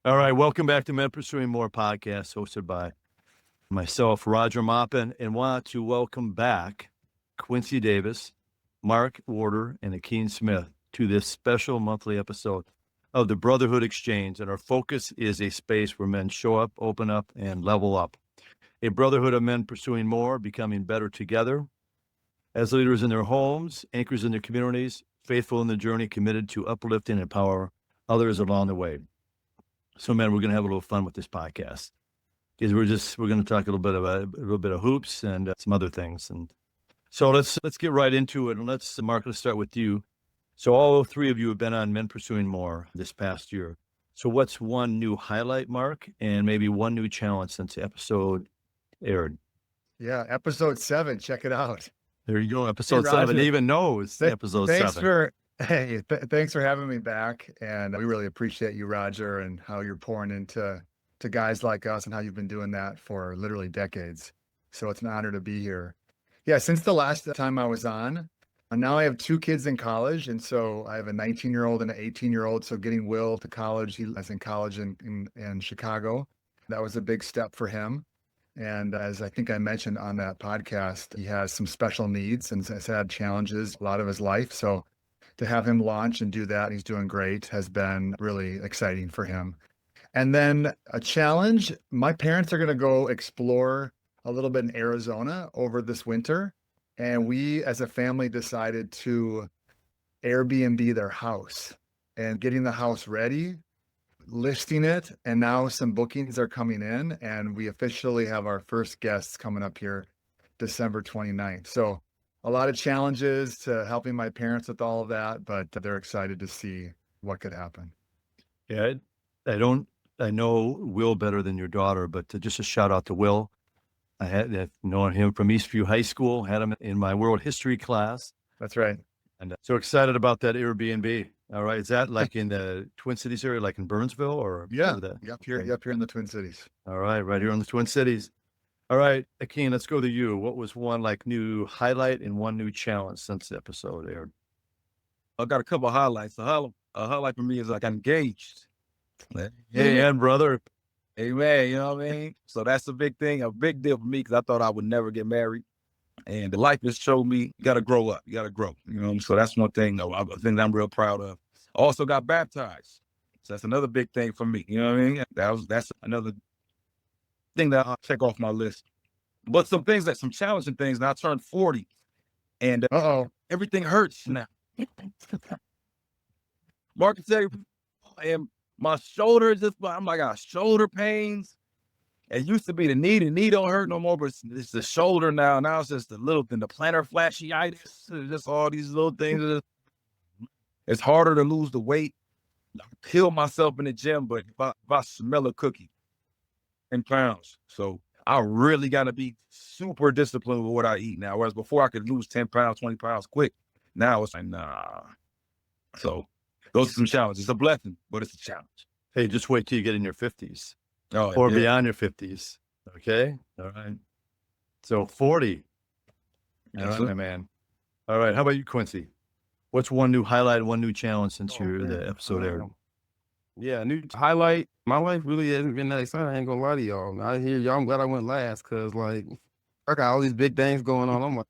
All right, welcome back to Men Pursuing More podcast, hosted by myself, Roger Maupin, and want to welcome back Quincy Davis, Mark Warder, and Akeen Smith to this special monthly episode of the Brotherhood Exchange. And our focus is a space where men show up, open up, and level up. A brotherhood of men pursuing more, becoming better together as leaders in their homes, anchors in their communities, faithful in the journey, committed to uplifting and empower others along the way. So, man, we're going to have a little fun with this podcast because we're going to talk a little bit of hoops and some other things. And so let's get right into it. And Mark, let's start with you. So all three of you have been on Men Pursuing More this past year. So what's one new highlight, Mark, and maybe one new challenge since the episode aired? Yeah, episode 7. Check it out. There you go. Episode 7. Even knows episode 7. Thanks for having me back. And we really appreciate you, Roger, and how you're pouring into guys like us and how you've been doing that for literally decades. So it's an honor to be here. Yeah, since the last time I was on, and now I have 2 kids in college. And so I have a 19-year-old and an 18-year-old. So getting Will to college, he was in college in Chicago. That was a big step for him. And as I think I mentioned on that podcast, he has some special needs and has had challenges a lot of his life. So to have him launch and do that, he's doing great, has been really exciting for him. And then a challenge, my parents are going to go explore a little bit in Arizona over this winter. And we as a family decided to Airbnb their house and getting the house ready, listing it, and now some bookings are coming in, and we officially have our first guests coming up here December 29th. So a lot of challenges to helping my parents with all of that, but they're excited to see what could happen. Yeah, I know Will better than your daughter, but just a shout out to Will. I've known him from Eastview High School, had him in my world history class. That's right. And so excited about that Airbnb. All right. Is that like in the Twin Cities area, like in Burnsville or? Yeah. Up here in the Twin Cities. All right. Right here in the Twin Cities. All right. Akeen, let's go to you. What was one like new highlight and one new challenge since the episode aired? I got a couple of highlights. A highlight for me is I got engaged. Hey, and brother. Amen. You know what I mean? So that's a big thing, a big deal for me because I thought I would never get married. And the life has showed me you got to grow up. You got to grow. You know, so that's one thing, a thing that I'm real proud of. I also got baptized. So that's another big thing for me. You know what I mean? That's another thing that I'll check off my list. But some challenging things. Now I turned 40 and everything hurts now. Mark can tell you, and my shoulder I'm like, I got shoulder pains. It used to be the knee don't hurt no more, but it's the shoulder now. Now it's just the plantar fasciitis, just all these little things. It's harder to lose the weight. I kill myself in the gym, but if I smell a cookie, 10 pounds. So I really got to be super disciplined with what I eat now. Whereas before I could lose 10 pounds, 20 pounds quick. Now it's like, nah. So those are some challenges. It's a blessing, but it's a challenge. Hey, just wait till you get in your 50s or beyond your 50s. Okay. All right. So 40. All right, my man. All right. How about you, Quincy? What's one new highlight, one new challenge since the episode aired? Yeah, new highlight. My life really hasn't been that exciting. I ain't gonna lie to y'all. I hear y'all. I'm glad I went last because, like, I got all these big things going on. I'm like,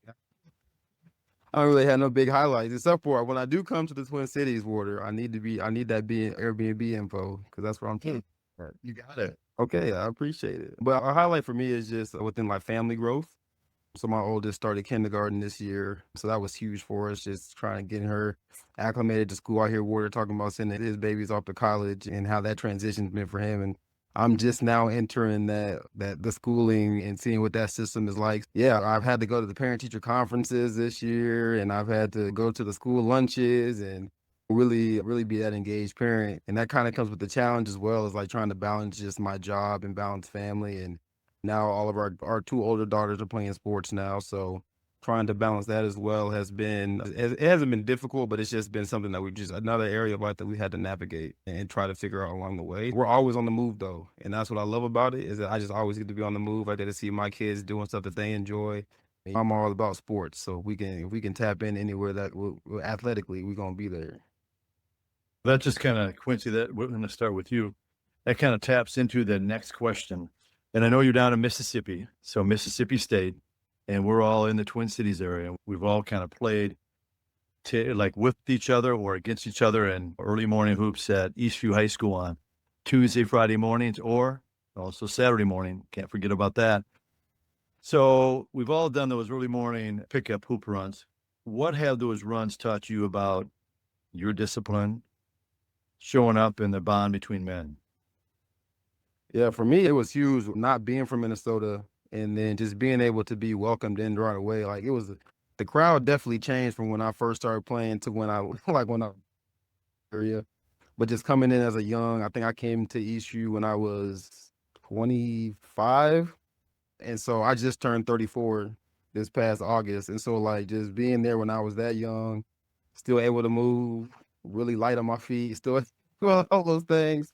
I don't really have no big highlights except for when I do come to the Twin Cities, Water. I need that Airbnb info because that's where I'm taking. You got it. Okay, I appreciate it. But a highlight for me is just within like family growth. So my oldest started kindergarten this year. So that was huge for us, just trying to get her acclimated to school. I hear Warder talking about sending his babies off to college and how that transition's been for him. And I'm just now entering the schooling and seeing what that system is like. Yeah, I've had to go to the parent-teacher conferences this year, and I've had to go to the school lunches and really be that engaged parent. And that kind of comes with the challenge as well, as like trying to balance just my job and balance family. And now all of our 2 older daughters are playing sports now, so trying to balance that as well it hasn't been difficult, but it's just been something that another area of life that we had to navigate and try to figure out along the way. We're always on the move though, and that's what I love about it, is that I just always get to be on the move. I get to see my kids doing stuff that they enjoy. I'm all about sports, so if we can tap in anywhere that athletically, we're gonna be there. That's just kind of Quincy, that we're going to start with you. that kind of taps into the next question. And I know you're down in Mississippi, so Mississippi State, and we're all in the Twin Cities area. We've all kind of played like with each other or against each other in early morning hoops at Eastview High School on Tuesday, Friday mornings, or also Saturday morning. Can't forget about that. So we've all done those early morning pickup hoop runs. What have those runs taught you about your discipline, showing up, and the bond between men? Yeah, for me, it was huge not being from Minnesota and then just being able to be welcomed in right away. Like the crowd definitely changed from when I first started playing to when I when I area. But just coming in as a young, I think I came to Eastview when I was 25. And so I just turned 34 this past August. And so like just being there when I was that young, still able to move, really light on my feet, still all those things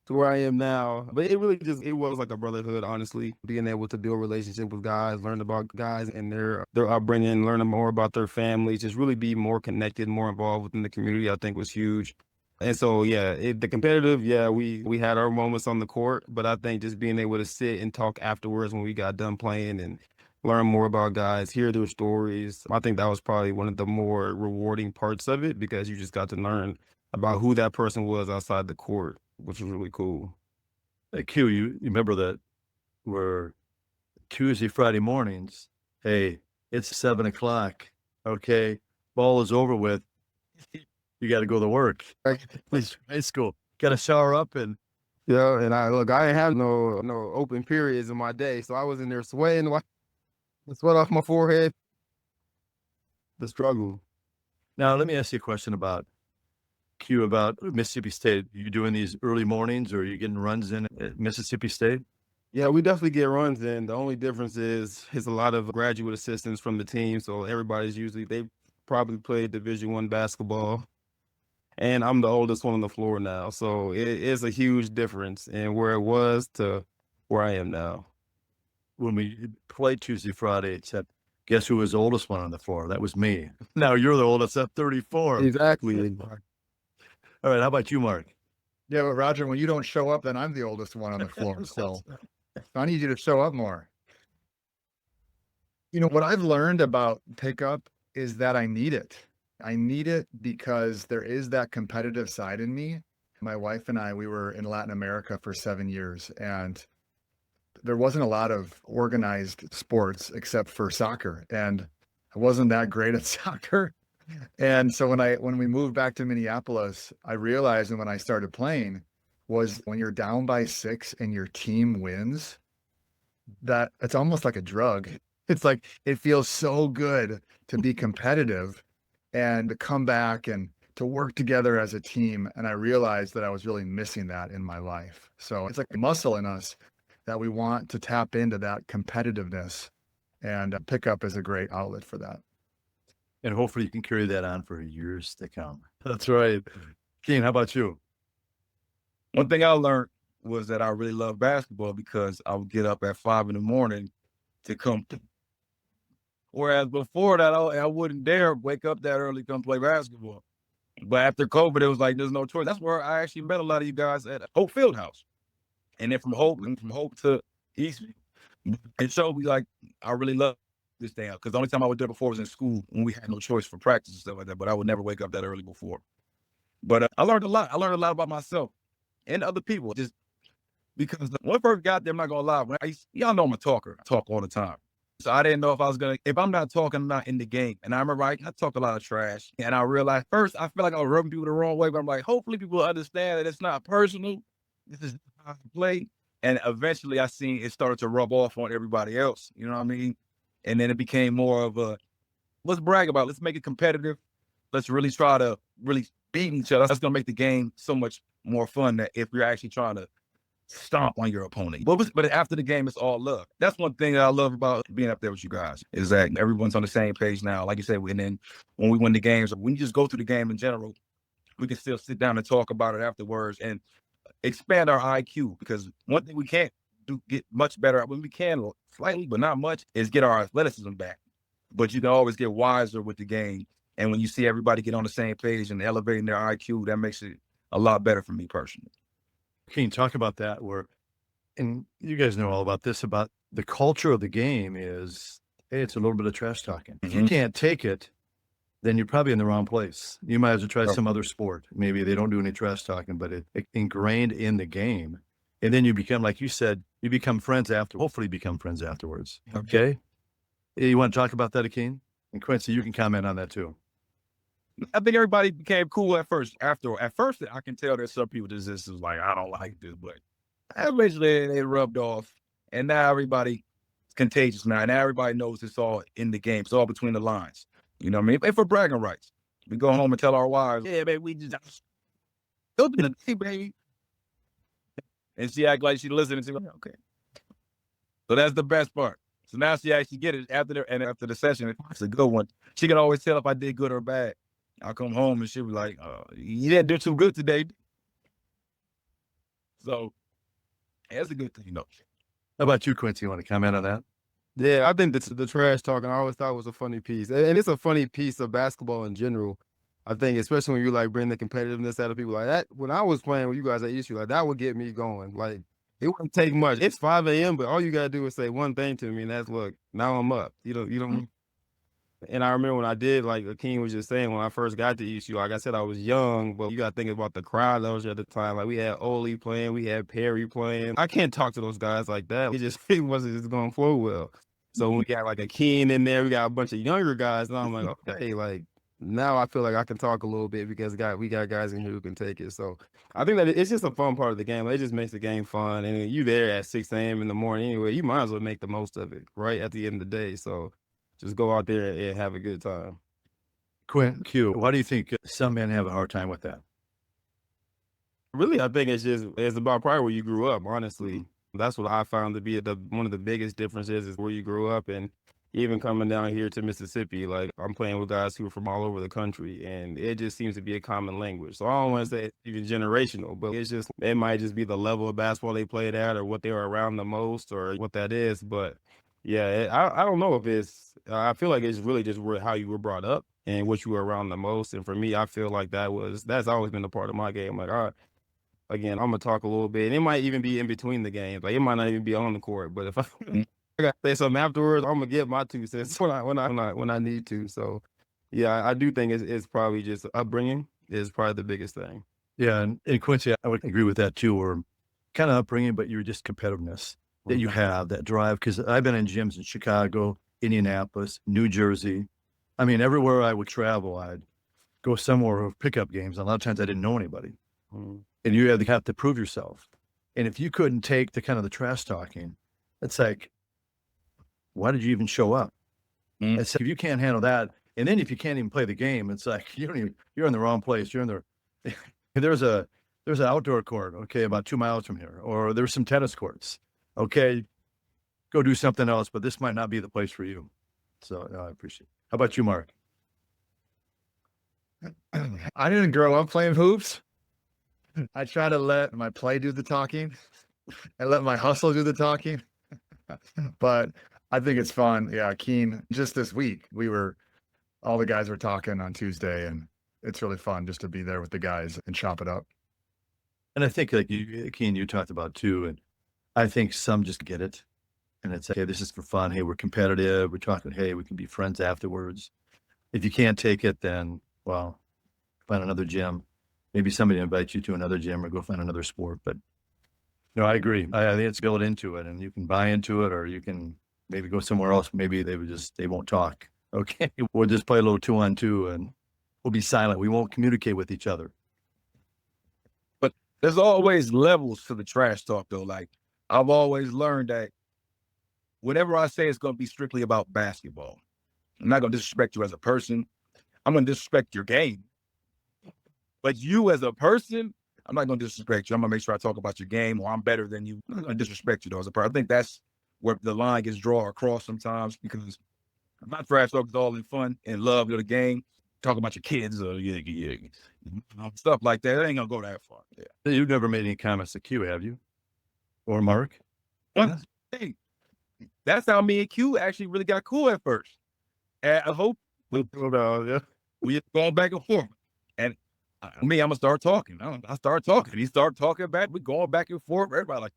to where I am now. But it really it was like a brotherhood, honestly. Being able to build relationship with guys, learn about guys and their upbringing, learning more about their families, just really be more connected, more involved within the community, I think was huge. And so, yeah, the competitive, yeah, we had our moments on the court, but I think just being able to sit and talk afterwards when we got done playing and learn more about guys, hear their stories, I think that was probably one of the more rewarding parts of it because you just got to learn about who that person was outside the court, which was really cool. Hey, Q, you remember that we're Tuesday, Friday mornings. Hey, it's 7:00. Okay, ball is over with. You got to go to work. Please, high school. Got to shower up and. Yeah, and I didn't have no open periods in my day, so I was in there sweating, the sweat off my forehead. The struggle. Now, let me ask you a question about Q, about Mississippi State. You doing these early mornings, or are you getting runs in at Mississippi State? Yeah, we definitely get runs in. The only difference is a lot of graduate assistants from the team, so everybody's they probably played Division I basketball. And I'm the oldest one on the floor now. So it is a huge difference in where it was to where I am now. When we played Tuesday, Friday, except guess who was the oldest one on the floor? That was me. Now you're the oldest at 34. Exactly. All right. How about you, Mark? Yeah, but Roger, when you don't show up, then I'm the oldest one on the floor. So I need you to show up more. You know, what I've learned about pickup is that I need it. I need it because there is that competitive side in me. My wife and I, we were in Latin America for 7 years, and there wasn't a lot of organized sports except for soccer. And I wasn't that great at soccer. And so when we moved back to Minneapolis, I realized, and when I started playing, was when you're down by 6 and your team wins, that it's almost like a drug. It's like it feels so good to be competitive and to come back and to work together as a team. And I realized that I was really missing that in my life. So it's like a muscle in us that we want to tap into that competitiveness, and pickup is a great outlet for that. And hopefully you can carry that on for years to come. That's right. Keen, how about you? One thing I learned was that I really love basketball because I would get up at 5 a.m. to come. Whereas before that, I wouldn't dare wake up that early to come play basketball. But after COVID, it was like there's no choice. That's where I actually met a lot of you guys at Hope Fieldhouse, and then from Hope to East. It showed me like I really love this thing because the only time I was there before was in school when we had no choice for practice and stuff like that. But I would never wake up that early before. But I learned a lot. I learned a lot about myself and other people. Just because when I first got there, I'm not gonna lie. Y'all know I'm a talker. I talk all the time. So I didn't know if I was if I'm not talking, I'm not in the game. And I remember I talk a lot of trash. And I realized first, I feel like I was rubbing people the wrong way, but I'm like, hopefully people understand that it's not personal. This is how I play. And eventually I seen it started to rub off on everybody else. You know what I mean? And then it became more of a, let's brag about it. Let's make it competitive. Let's really try to really beat each other. That's going to make the game so much more fun that if you're actually trying to stomp on your opponent. But after the game, it's all love. That's one thing that I love about being up there with you guys is that everyone's on the same page now. Like you said, and then when we win the games, when you just go through the game in general, we can still sit down and talk about it afterwards and expand our IQ, because one thing we can't get much better at, when we can slightly, but not much, is get our athleticism back. But you can always get wiser with the game. And when you see everybody get on the same page and elevating their IQ, that makes it a lot better for me personally. Can you talk about that? And you guys know all about this, about the culture of the game is, hey, it's a little bit of trash talking. If you can't take it, then you're probably in the wrong place. You might as well try some other sport. Maybe they don't do any trash talking, but it ingrained in the game. And then you become, like you said, you become friends after, hopefully become friends afterwards. Okay. You want to talk about that, Akeen? And Quincy, you can comment on that too. I think everybody became cool at first. At first, I can tell there's some people that just was like, I don't like this, but eventually they rubbed off, and now everybody is contagious now. Now everybody knows it's all in the game. It's all between the lines. You know what I mean? And for bragging rights, we go home and tell our wives, yeah, baby, we just don't do the baby. And she act like she listening to me. Okay. So that's the best part. So now she actually get it after the session. It's a good one. She can always tell if I did good or bad. I'll come home and she'll be like, you didn't do too good today. So that's a good thing, you know. How about you, Quincy? You want to comment on that? Yeah, I think the trash talking I always thought was a funny piece. And it's a funny piece of basketball in general. I think especially when you like bring the competitiveness out of people like that. When I was playing with you guys at ESU, like that would get me going. Like it wouldn't take much. It's 5 a.m., but all you gotta do is say one thing to me, and that's look, now I'm up. You don't. And I remember when I did, like Akeen was just saying, when I first got to ESU, like I said, I was young, but you got to think about the crowd that was at the time. Like we had Ole playing, we had Perry playing. I can't talk to those guys like that. It wasn't just going to flow well. So when we got like Akeen in there, we got a bunch of younger guys, and I'm like, okay, like now I feel like I can talk a little bit because we got guys in here who can take it. So I think that it's just a fun part of the game. It just makes the game fun. And you there at 6 a.m. in the morning anyway, you might as well make the most of it, right, at the end of the day. So just go out there and have a good time. Q, why do you think some men have a hard time with that? Really, I think it's about probably where you grew up, honestly. That's what I found to be one of the biggest differences is where you grew up. And even coming down here to Mississippi, like I'm playing with guys who are from all over the country, and it just seems to be a common language. So I don't want to say it's even generational, but it might just be the level of basketball they played at or what they were around the most or what that is. But yeah, I don't know if it's, I feel like it's really just how you were brought up and what you were around the most. And for me, I feel like that's always been a part of my game. Like, all right, again, I'm gonna talk a little bit, and it might even be in between the games. Like it might not even be on the court, but if I gotta say something afterwards, I'm gonna get my 2 cents when I need to. So yeah, I do think it's probably just upbringing is probably the biggest thing. Yeah, and Quincy, I would agree with that too, or kind of upbringing, but you're just competitiveness that you have, that drive. Because I've been in gyms in Chicago, Indianapolis, New Jersey. I mean, everywhere I would travel, I'd go somewhere with pickup games. A lot of times I didn't know anybody. And you have to prove yourself. And if you couldn't take the kind of the trash talking, it's like, why did you even show up? It's like, if you can't handle that, and then if you can't even play the game, it's like you're in the wrong place. You're in the there's an outdoor court, okay, about 2 miles from here, or there's some tennis courts. Okay, go do something else, but this might not be the place for you. So I appreciate it. How about you, Mark? I didn't grow up playing hoops. I try to let my play do the talking and let my hustle do the talking. But I think it's fun. Yeah, Akeen, just this week, all the guys were talking on Tuesday, and it's really fun just to be there with the guys and chop it up. And I think like Akeen, you talked about too, and I think some just get it. And it's like, hey, this is for fun. Hey, we're competitive. We're talking, hey, we can be friends afterwards. If you can't take it, then, well, find another gym. Maybe somebody invites you to another gym or go find another sport. But no, I agree. I think it's built into it, and you can buy into it, or you can maybe go somewhere else. Maybe they won't talk. Okay. We'll just play a little 2-on-2 and we'll be silent. We won't communicate with each other. But there's always levels to the trash talk though. Like I've always learned that whenever I say it's going to be strictly about basketball, I'm not going to disrespect you as a person. I'm going to disrespect your game. But you as a person, I'm not going to disrespect you. I'm going to make sure I talk about your game, or I'm better than you. I'm not going to disrespect you though as a person. I think that's where the line gets drawn across sometimes, because my trash talk is all in fun and love of the game. Talk about your kids or stuff like that. It ain't going to go that far. Yeah. You've never made any comments to Q, have you? Or Mark? Hey, that's how me and Q actually really got cool at first. And I hope we going back and forth. And I'm gonna start talking. I start talking. He start talking back. We going back and forth. Everybody like,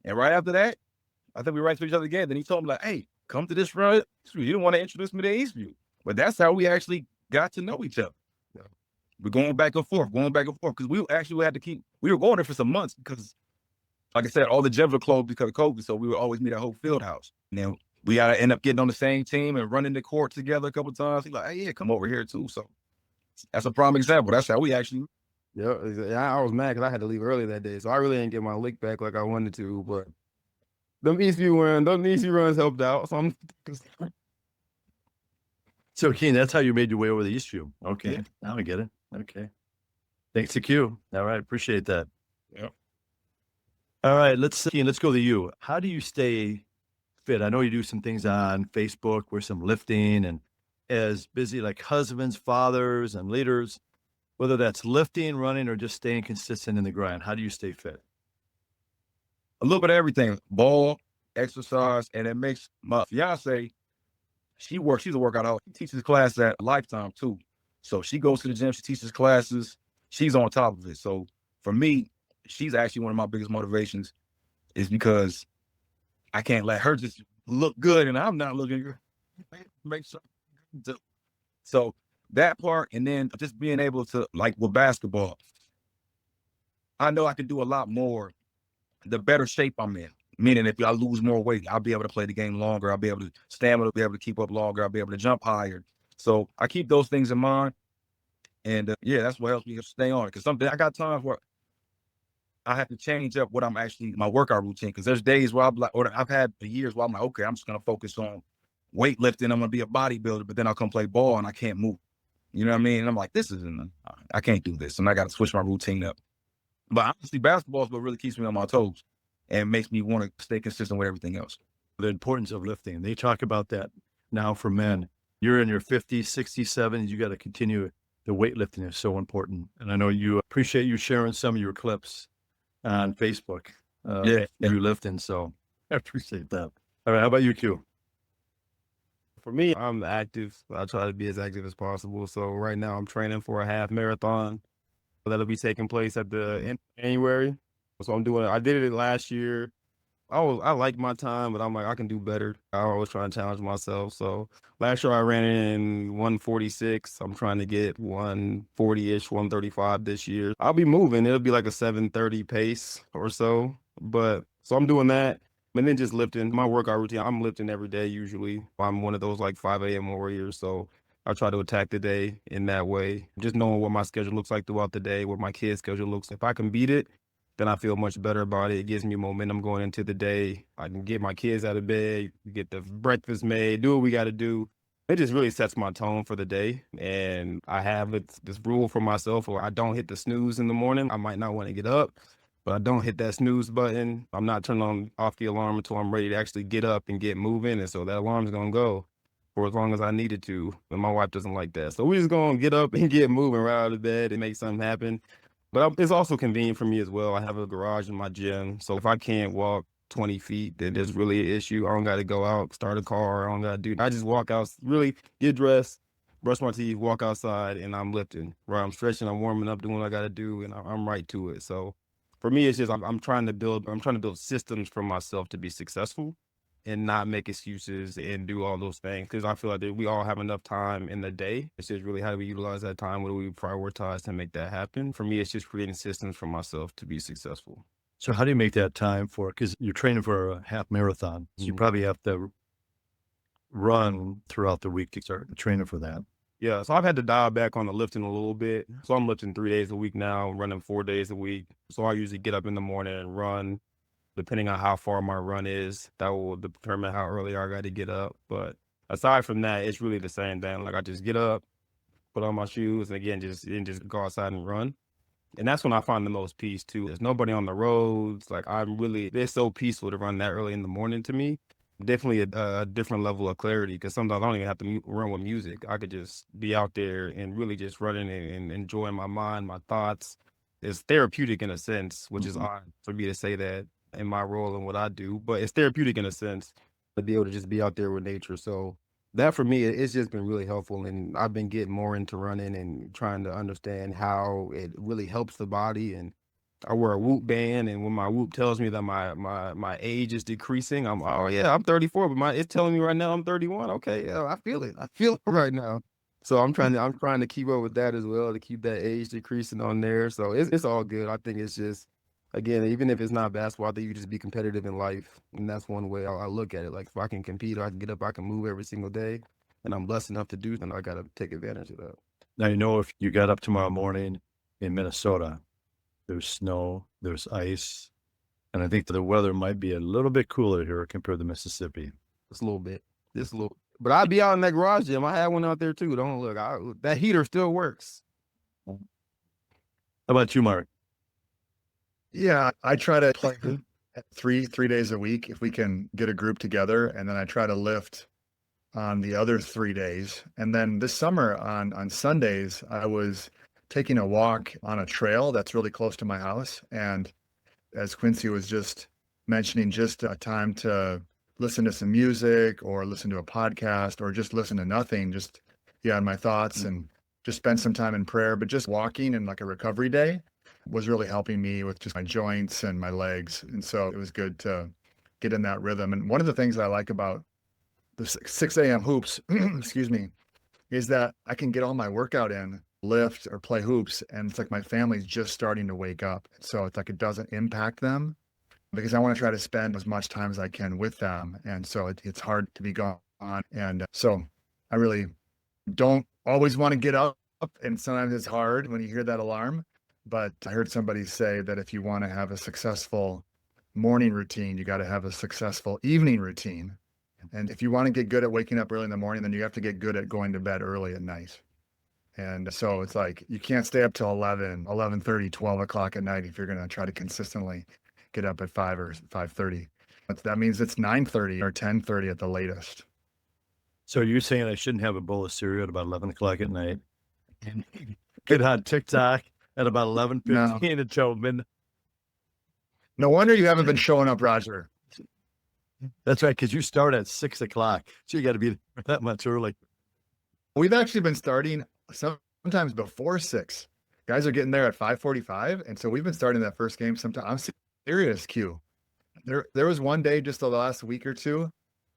and right after that, I think we right to each other again. Then he told me like, "Hey, come to this run. You didn't want to introduce me to Eastview," but that's how we actually got to know each other. Yeah. We're going back and forth because we actually had to keep. We were going there for some months because, like I said, all the gyms were closed because of COVID, so we would always meet at Hope Fieldhouse. And then we gotta end up getting on the same team and running the court together a couple of times. He's like, "Hey, yeah, come over here too." So that's a prime example. That's how we actually. Yeah, I was mad because I had to leave early that day, so I really didn't get my lick back like I wanted to. But them Eastview runs helped out. So So, Akeen, that's how you made your way over the Eastview. Okay, Yeah. now I get it. Okay, thanks to Q. All right, appreciate that. Yeah. All right, Akeen, let's go to you. How do you stay fit? I know you do some things on Facebook where some lifting, and as busy like husbands, fathers, and leaders, whether that's lifting, running, or just staying consistent in the grind. How do you stay fit? A little bit of everything, ball, exercise, and it makes my fiance, she's a workout out. She teaches class at Lifetime too. So she goes to the gym, she teaches classes, she's on top of it. So for me, she's actually one of my biggest motivations is because I can't let her just look good and I'm not looking good. Make sure. So that part, and then just being able to, like with basketball, I know I could do a lot more the better shape I'm in. Meaning if I lose more weight, I'll be able to play the game longer. I'll be able to stamina, be able to keep up longer. I'll be able to jump higher. So I keep those things in mind. And yeah, that's what helps me stay on it. Because something I got times where I have to change up what I'm actually, my workout routine. Because there's days where I'm like, or I've had years where I'm like, okay, I'm just going to focus on weightlifting. I'm going to be a bodybuilder, but then I'll come play ball and I can't move. You know what I mean? And I'm like, I can't do this. And I got to switch my routine up. But honestly, basketball is what really keeps me on my toes and makes me want to stay consistent with everything else. The importance of lifting. They talk about that now for men. You're in your 50s, 60s, 70s. You got to continue. The weightlifting is so important. And I know you appreciate you sharing some of your clips on Facebook. You lifting. So I appreciate that. All right. How about you, Q? for me, I'm active. I try to be as active as possible. So right now I'm training for a half marathon that'll be taking place at the end of January. So I did it last year. I like my time, but I'm like, I can do better. I always try to challenge myself. So last year I ran in 146. I'm trying to get 140-ish, 135 this year. I'll be moving. It'll be like a 7:30 pace or so. So I'm doing that. And then just lifting. My workout routine, I'm lifting every day usually. I'm one of those like 5 a.m. warriors. So I try to attack the day in that way. Just knowing what my schedule looks like throughout the day, what my kids' schedule looks like. If I can beat it, then I feel much better about it. It gives me momentum going into the day. I can get my kids out of bed, get the breakfast made, do what we got to do. It just really sets my tone for the day. And I have this rule for myself where I don't hit the snooze in the morning. I might not want to get up, but I don't hit that snooze button. I'm not turning off the alarm until I'm ready to actually get up and get moving. And so that alarm's going to go for as long as I needed to. And my wife doesn't like that. So we're just going to get up and get moving right out of bed and make something happen. But it's also convenient for me as well. I have a garage in my gym. So if I can't walk 20 feet, then there's really an issue. I don't got to go out, start a car. I just walk out, really get dressed, brush my teeth, walk outside, and I'm lifting. Right, I'm stretching, I'm warming up, doing what I got to do, and I'm right to it. So for me, it's just I'm trying to build systems for myself to be successful and not make excuses and do all those things, because I feel like we all have enough time in the day. It's just really how do we utilize that time? What do we prioritize to make that happen? For me, it's just creating systems for myself to be successful. So how do you make that time for it? Because you're training for a half marathon. So you probably have to run throughout the week to start training for that. Yeah, so I've had to dial back on the lifting a little bit. So I'm lifting 3 days a week now, running 4 days a week. So I usually get up in the morning and run. Depending on how far my run is, that will determine how early I got to get up. But aside from that, it's really the same thing. Like I just get up, put on my shoes, and again, just go outside and run. And that's when I find the most peace too. There's nobody on the roads. Like it's so peaceful to run that early in the morning to me. Definitely a different level of clarity, because sometimes I don't even have to run with music. I could just be out there and really just running and enjoying my mind, my thoughts. It's therapeutic in a sense, which is odd for me to say that in my role and what I do, but it's therapeutic in a sense to be able to just be out there with nature. So that for me, it's just been really helpful. And I've been getting more into running and trying to understand how it really helps the body. And I wear a Whoop band, and when my Whoop tells me that my age is decreasing, oh yeah, I'm 34, but it's telling me right now I'm 31. Okay, yeah, I feel it. I feel it right now. So I'm trying to keep up with that as well, to keep that age decreasing on there. So it's all good. I think it's just, again, even if it's not basketball, I think you just be competitive in life, and that's one way I look at it. Like if I can compete, or I can get up, I can move every single day, and I'm blessed enough to do, then I got to take advantage of that. Now, if you got up tomorrow morning in Minnesota, there's snow, there's ice, and I think the weather might be a little bit cooler here compared to Mississippi. Just a little bit. Just a little. But I'd be out in that garage gym. I had one out there too. Don't look. That heater still works. How about you, Mark? Yeah, I try to play three days a week if we can get a group together, and then I try to lift on the other 3 days. And then this summer on Sundays, I was taking a walk on a trail that's really close to my house. And as Quincy was just mentioning, just a time to listen to some music or listen to a podcast or just listen to nothing, just on my thoughts, and just spend some time in prayer. But just walking and like a recovery day was really helping me with just my joints and my legs. And so it was good to get in that rhythm. And one of the things I like about the 6 a.m. hoops, excuse me, is that I can get all my workout in, lift or play hoops, and it's like my family's just starting to wake up. So it's like it doesn't impact them, because I want to try to spend as much time as I can with them. And so it's hard to be gone. And so I really don't always want to get up, and sometimes it's hard when you hear that alarm. But I heard somebody say that if you want to have a successful morning routine, you got to have a successful evening routine. And if you want to get good at waking up early in the morning, then you have to get good at going to bed early at night. And so it's like you can't stay up till 11, 11:30, 12 o'clock at night if you're going to try to consistently get up at 5 or 5:30. That means it's 9:30 or 10:30 at the latest. So you're saying I shouldn't have a bowl of cereal at about 11 o'clock at night and get on TikTok at about 11:15 until midnight? No wonder you haven't been showing up, Roger. That's right, because you start at 6 o'clock, so you got to be that much early. We've actually been starting sometimes before 6. Guys are getting there at 5:45, and so we've been starting that first game sometime. I'm serious, Q. There was one day just the last week or two,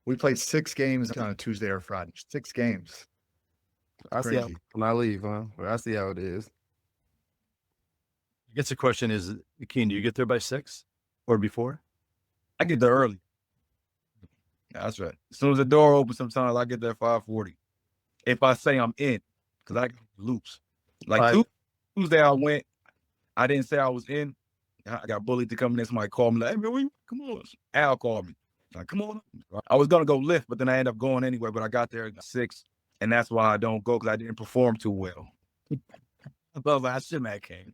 we played 6 games on a Tuesday or Friday. 6 games. I see how when I leave, huh? I see how it is. I guess the question is, Akeen, do you get there by 6 or before? I get there early. Yeah, that's right. As soon as the door opens, sometimes I get there at 5:40. If I say I'm in, because I got loops. Like Tuesday I went, I didn't say I was in. I got bullied to come in. Somebody called me like, "Hey, man, come on." Al called me. Like, come on. I was going to go lift, but then I ended up going anyway. But I got there at 6, and that's why I don't go, because I didn't perform too well. But I shouldn't have came.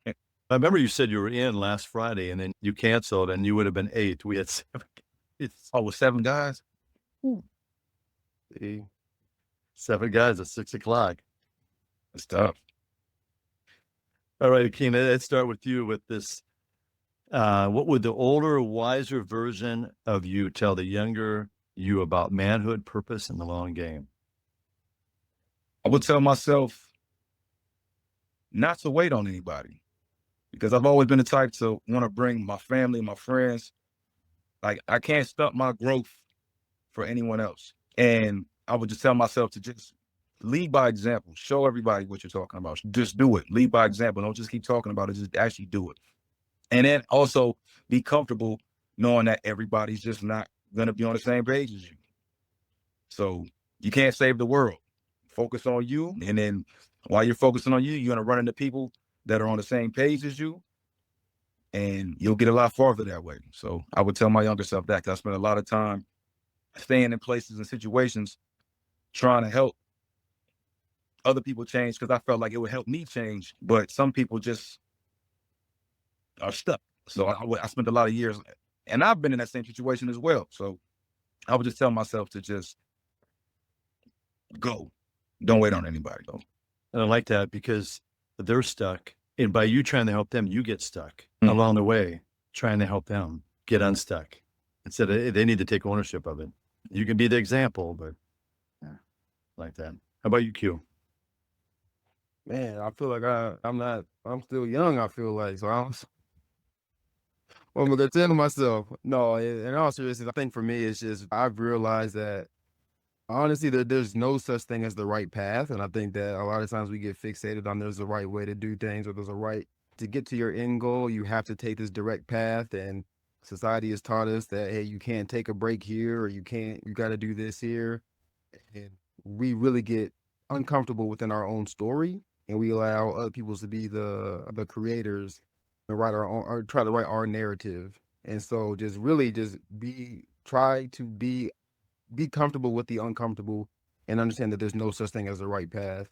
I remember you said you were in last Friday, and then you canceled, and you would have been 8. We had 7. With 7 guys? See? 7 guys at 6 o'clock. That's tough. All right, Akeen, let's start with you with this. What would the older, wiser version of you tell the younger you about manhood, purpose, and the long game? I would tell myself not to wait on anybody, because I've always been the type to want to bring my family, my friends. Like, I can't stunt my growth for anyone else. And I would just tell myself to just lead by example. Show everybody what you're talking about. Just do it. Lead by example. Don't just keep talking about it. Just actually do it. And then also be comfortable knowing that everybody's just not going to be on the same page as you. So you can't save the world. Focus on you. And then while you're focusing on you, you're going to run into people that are on the same page as you. And you'll get a lot farther that way. So I would tell my younger self that, because I spent a lot of time staying in places and situations trying to help other people change, because I felt like it would help me change. But some people just are stuck. So I spent a lot of years, and I've been in that same situation as well. So I would just tell myself to just go. Don't wait on anybody, though. And I like that, because they're stuck. And by you trying to help them, you get stuck along the way, trying to help them get unstuck. Instead of, they need to take ownership of it. You can be the example, but yeah, like that. How about you, Q? Man, I feel like I'm still young, I feel like. So I'm gonna tell myself. No, in all seriousness, I think for me, it's just, I've realized that honestly, there's no such thing as the right path. And I think that a lot of times we get fixated on there's a right way to do things, or there's a right to get to your end goal. You have to take this direct path. And society has taught us that, hey, you can't take a break here, or you got to do this here. And we really get uncomfortable within our own story, and we allow other people to be the creators and write our own, or try to write our narrative. And so just really just try to be comfortable with the uncomfortable, and understand that there's no such thing as the right path.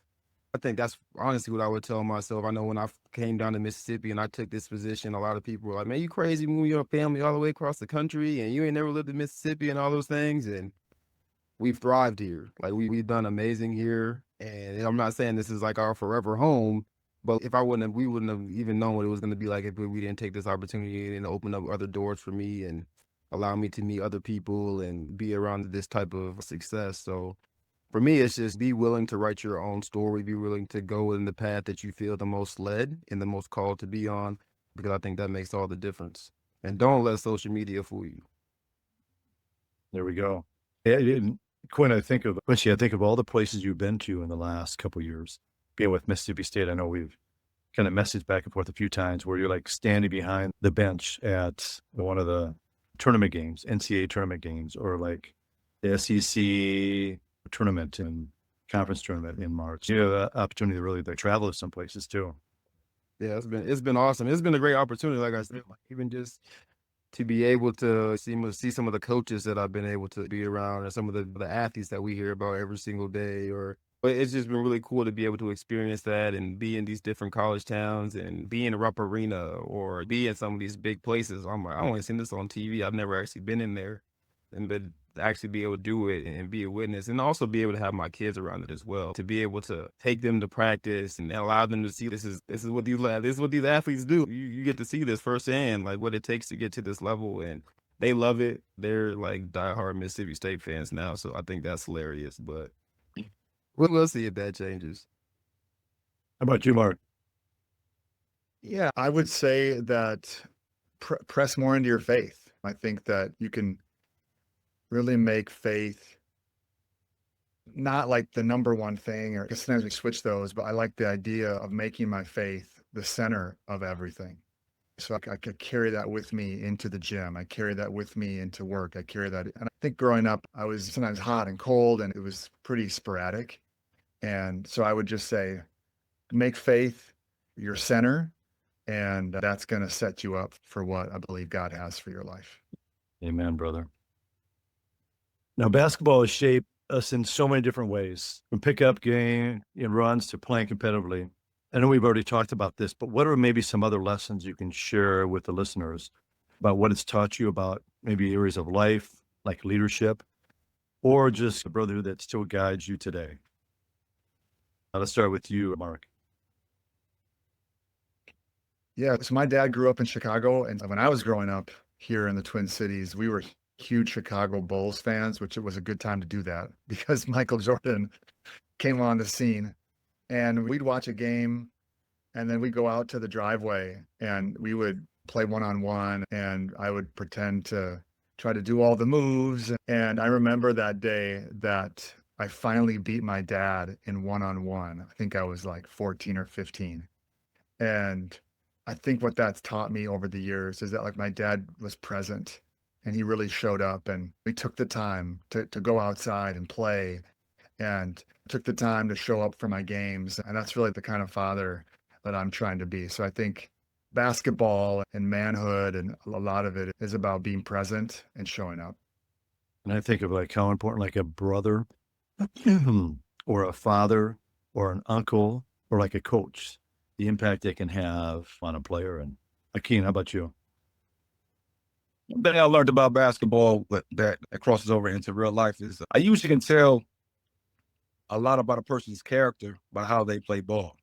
I think that's honestly what I would tell myself. I know when I came down to Mississippi and I took this position, a lot of people were like, man, you crazy moving your family all the way across the country and you ain't never lived in Mississippi and all those things. And we've thrived here. Like we've done amazing here. And I'm not saying this is like our forever home, but if we wouldn't have even known what it was going to be like if we didn't take this opportunity and open up other doors for me and allow me to meet other people and be around this type of success. So for me, it's just be willing to write your own story, be willing to go in the path that you feel the most led and the most called to be on, because I think that makes all the difference. And don't let social media fool you. There we go. Yeah, Quincy, I think of all the places you've been to in the last couple of years, being with Mississippi State. I know we've kind of messaged back and forth a few times where you're like standing behind the bench at one of the tournament games, NCAA tournament games, or like the SEC tournament and conference tournament in March. You have the opportunity to really travel to some places too. Yeah, it's been awesome. It's been a great opportunity, like I said, like even just to be able to see some of the coaches that I've been able to be around, and some of the athletes that we hear about every single day. But it's just been really cool to be able to experience that and be in these different college towns and be in Rupp Arena or be in some of these big places. I'm like, I only seen this on TV. I've never actually been in there, and but actually be able to do it and be a witness, and also be able to have my kids around it as well, to be able to take them to practice and allow them to see this is what these athletes do. You get to see this firsthand, like what it takes to get to this level, and they love it. They're like diehard Mississippi State fans now, so I think that's hilarious. But we'll see if that changes. How about you, Mark? Yeah, I would say that press more into your faith. I think that you can really make faith not like the number one thing, or sometimes we switch those, but I like the idea of making my faith the center of everything. So I could carry that with me into the gym. I carry that with me into work. I carry that. And I think growing up, I was sometimes hot and cold, and it was pretty sporadic. And so I would just say, make faith your center, and that's going to set you up for what I believe God has for your life. Amen, brother. Now, basketball has shaped us in so many different ways, from pickup game and runs to playing competitively. I know we've already talked about this, but what are maybe some other lessons you can share with the listeners about what it's taught you about maybe areas of life, like leadership, or just a brotherhood that still guides you today? Now, let's start with you, Mark. Yeah, so my dad grew up in Chicago, and when I was growing up here in the Twin Cities, we were huge Chicago Bulls fans, which it was a good time to do that because Michael Jordan came on the scene, and we'd watch a game, and then we'd go out to the driveway and we would play one-on-one, and I would pretend to try to do all the moves. And I remember that day that I finally beat my dad in one-on-one. I think I was like 14 or 15. And I think what that's taught me over the years is that like my dad was present, and he really showed up, and we took the time to go outside and play, and took the time to show up for my games. And that's really the kind of father that I'm trying to be. So I think basketball and manhood, and a lot of it is about being present and showing up. And I think of like how important like a brother or a father or an uncle or like a coach, the impact they can have on a player. And Akeen, how about you? One thing I learned about basketball that crosses over into real life is I usually can tell a lot about a person's character by how they play ball.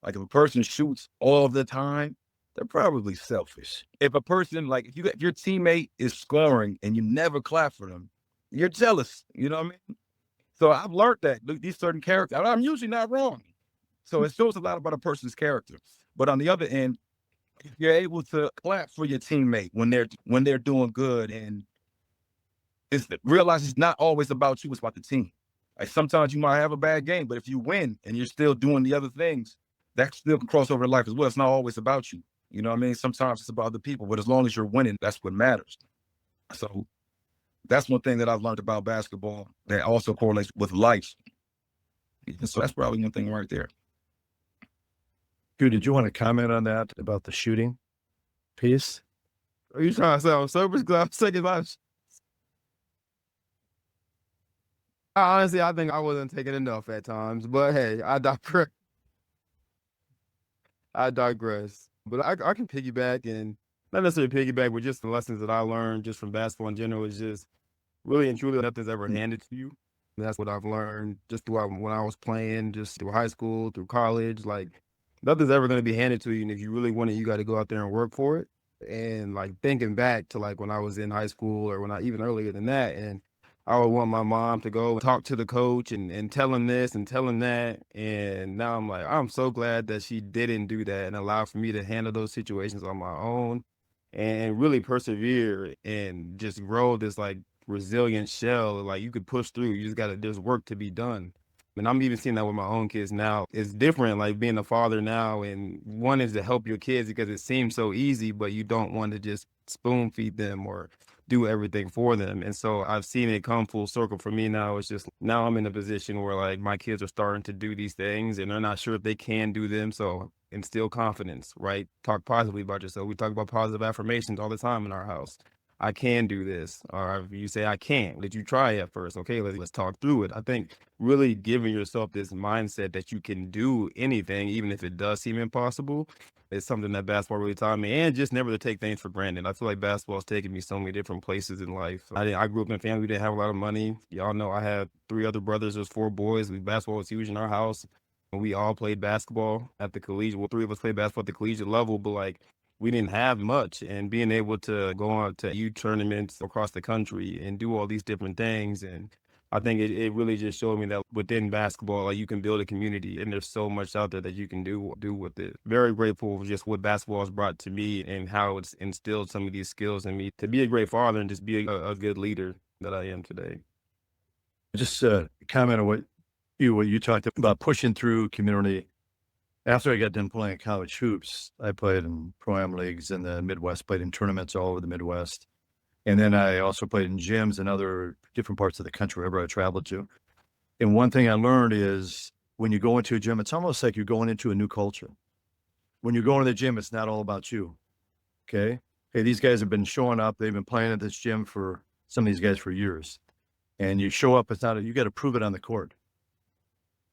Like if a person shoots all the time, they're probably selfish. If a person, like if your teammate is scoring and you never clap for them, you're jealous. You know what I mean? So I've learned that these certain characters, I'm usually not wrong. So it shows a lot about a person's character. But on the other end, if you're able to clap for your teammate when they're doing good, and realize it's not always about you, it's about the team. Like sometimes you might have a bad game, but if you win and you're still doing the other things, that still can cross over to life as well. It's not always about you. You know what I mean? Sometimes it's about the people, but as long as you're winning, that's what matters. So that's one thing that I've learned about basketball that also correlates with life. So that's probably one thing right there. Q, did you want to comment on that about the shooting piece? Are you trying to say I'm sober? Because I'm taking my. Honestly, I think I wasn't taking enough at times, but hey, I digress. But I can piggyback, and not necessarily piggyback, but just the lessons that I learned just from basketball in general is just really and truly nothing's ever handed to you. That's what I've learned just throughout when I was playing, just through high school, through college. Like nothing's ever going to be handed to you, and if you really want it, you got to go out there and work for it. And like thinking back to like when I was in high school or when I even earlier than that, and I would want my mom to go and talk to the coach and tell him this and tell him that. And now I'm like, I'm so glad that she didn't do that and allowed for me to handle those situations on my own and really persevere and just grow this like resilient shell. Like you could push through. You just there's work to be done. And I'm even seeing that with my own kids now. It's different, like being a father now, and one is to help your kids because it seems so easy, but you don't want to just spoon feed them or do everything for them. And so I've seen it come full circle for me now. It's just now I'm in a position where like my kids are starting to do these things and they're not sure if they can do them. So instill confidence, right? Talk positively about yourself. We talk about positive affirmations all the time in our house. I can do this. Or if you say I can't, did you try it first? Okay, let's talk through it. I think really giving yourself this mindset that you can do anything, even if it does seem impossible, is something that basketball really taught me. And just never to take things for granted. I feel like basketball has taken me so many different places in life. I grew up in a family, we didn't have a lot of money. Y'all know I had 3 other brothers. There's 4 boys. Basketball was huge in our house. We all played basketball at the collegiate. Well, 3 of us played basketball at the collegiate level, but like we didn't have much, and being able to go on to youth tournaments across the country and do all these different things. And I think it really just showed me that within basketball, like you can build a community and there's so much out there that you can do with it. Very grateful for just what basketball has brought to me and how it's instilled some of these skills in me to be a great father and just be a good leader that I am today. Just comment on what you talked about pushing through community. After I got done playing college hoops, I played in pro-am leagues in the Midwest, played in tournaments all over the Midwest. And then I also played in gyms in other different parts of the country, wherever I traveled to. And one thing I learned is when you go into a gym, it's almost like you're going into a new culture. When you're going to the gym, it's not all about you. Okay. Hey, these guys have been showing up. They've been playing at this gym for some of these guys for years. And you show up, you got to prove it on the court.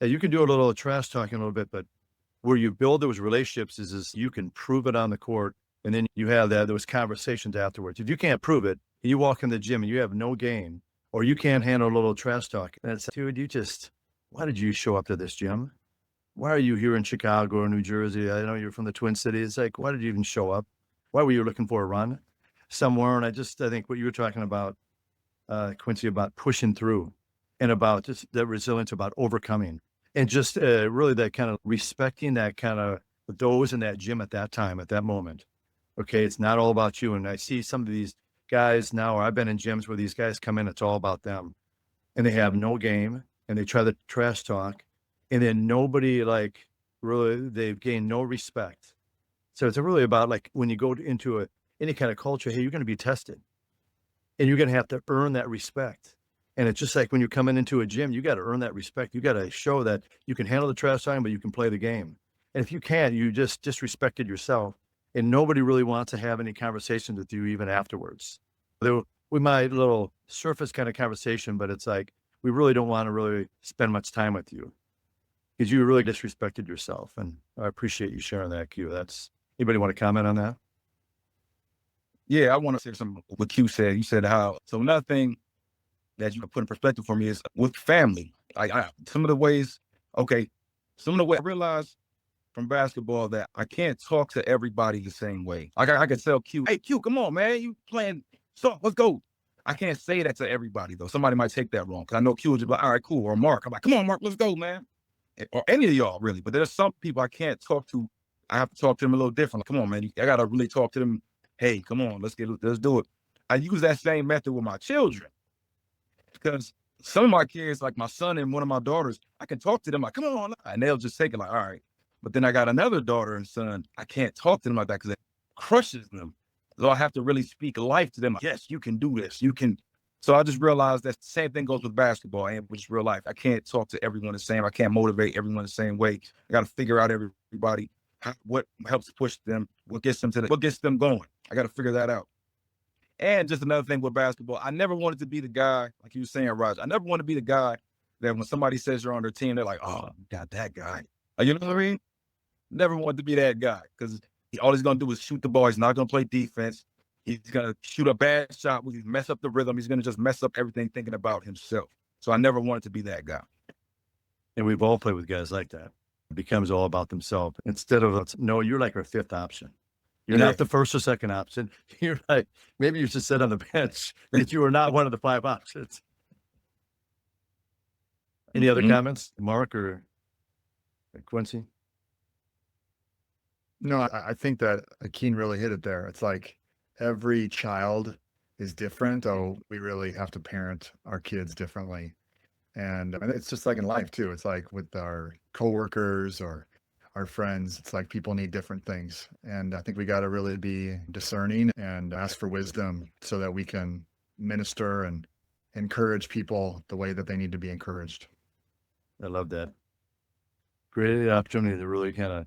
Now, you can do a little trash talking a little bit, but where you build those relationships is you can prove it on the court, and then you have those conversations afterwards. If you can't prove it, and you walk in the gym and you have no game, or you can't handle a little trash talk, and it's, dude, why did you show up to this gym? Why are you here in Chicago or New Jersey? I know you're from the Twin Cities. It's like, why did you even show up? Why were you looking for a run somewhere? And I think what you were talking about, Quincy, about pushing through and about just that resilience, about overcoming. And just really that kind of respecting that kind of those in that gym at that time, at that moment. Okay, it's not all about you. And I see some of these guys now, or I've been in gyms where these guys come in, it's all about them. And they have no game and they try to trash talk. And then nobody they've gained no respect. So it's really about like when you go into any kind of culture, hey, you're going to be tested. And you're going to have to earn that respect. And it's just like when you're coming into a gym, you got to earn that respect. You got to show that you can handle the trash time, but you can play the game. And if you can't, you just disrespected yourself. And nobody really wants to have any conversations with you even afterwards. We might little surface kind of conversation, but it's like, we really don't want to really spend much time with you because you really disrespected yourself. And I appreciate you sharing that, Q. Anybody want to comment on that? Yeah, I want to say something what Q said. You said so another thing that you can put in perspective for me is with family. Some of the ways I realized from basketball that I can't talk to everybody the same way. I can tell Q, hey Q, come on, man, you playing soft, let's go. I can't say that to everybody though. Somebody might take that wrong. Cause I know Q would just be like, all right, cool. Or Mark, I'm like, come on, Mark, let's go, man. Or any of y'all really. But there's some people I can't talk to. I have to talk to them a little different. Like, come on, man. I gotta really talk to them. Hey, come on, let's do it. I use that same method with my children because some of my kids, like my son and one of my daughters, I can talk to them like, come on, and they'll just take it like, all right. But then I got another daughter and son, I can't talk to them like that because it crushes them. So I have to really speak life to them. Like, yes, you can do this. You can. So I just realized that the same thing goes with basketball and with real life. I can't talk to everyone the same. I can't motivate everyone the same way. I got to figure out everybody, what helps push them, what gets them going. I got to figure that out. And just another thing with basketball, I never wanted to be the guy, like you were saying, Roger. I never want to be the guy that when somebody says you're on their team, they're like, oh, got that guy. You know what I mean? Never wanted to be that guy because all he's going to do is shoot the ball. He's not going to play defense. He's going to shoot a bad shot. He's mess up the rhythm. He's going to just mess up everything thinking about himself. So I never wanted to be that guy. And we've all played with guys like that. It becomes all about themselves. Instead of, no, you're like our fifth option. You're not the first or second option. You're like, maybe you should sit on the bench if you were not one of the five options. Any other comments, Mark or Quincy? No, I think that Akeen really hit it there. It's like every child is different, so we really have to parent our kids differently. And it's just like in life too. It's like with our coworkers or our friends, it's like people need different things. And I think we got to really be discerning and ask for wisdom so that we can minister and encourage people the way that they need to be encouraged. I love that. Great opportunity to really kind of,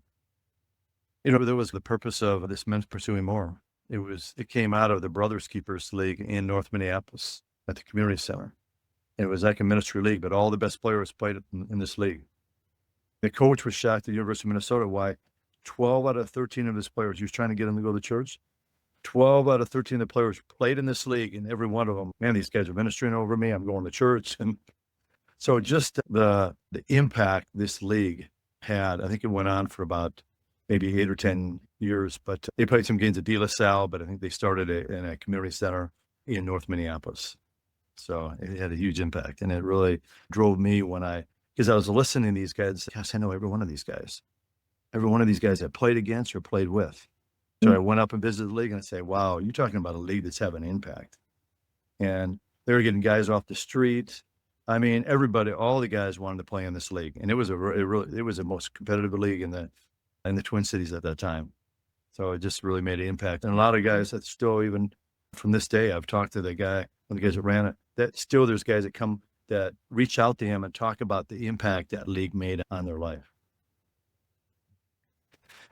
there was the purpose of this Men's Pursuing More. It came out of the Brothers Keepers League in North Minneapolis at the community center. It was like a ministry league, but all the best players played in this league. The coach was shocked at the University of Minnesota why 12 out of 13 of his players, he was trying to get them to go to church. 12 out of 13 of the players played in this league, and every one of them, man, these guys are ministering over me. I'm going to church. And so just the impact this league had, I think it went on for about maybe 8 or 10 years, but they played some games at De La Salle, but I think they started in a community center in North Minneapolis. So it had a huge impact, and it really drove me because I was listening to these guys. Gosh, I know every one of these guys. Every one of these guys I played against or played with. So I went up and visited the league and I say, wow, you're talking about a league that's having an impact. And they were getting guys off the street. I mean, everybody, all the guys wanted to play in this league. And it was the most competitive league in the Twin Cities at that time. So it just really made an impact. And a lot of guys that still, even from this day, I've talked to the guy, one of the guys that ran it, that still there's guys that reach out to him and talk about the impact that league made on their life.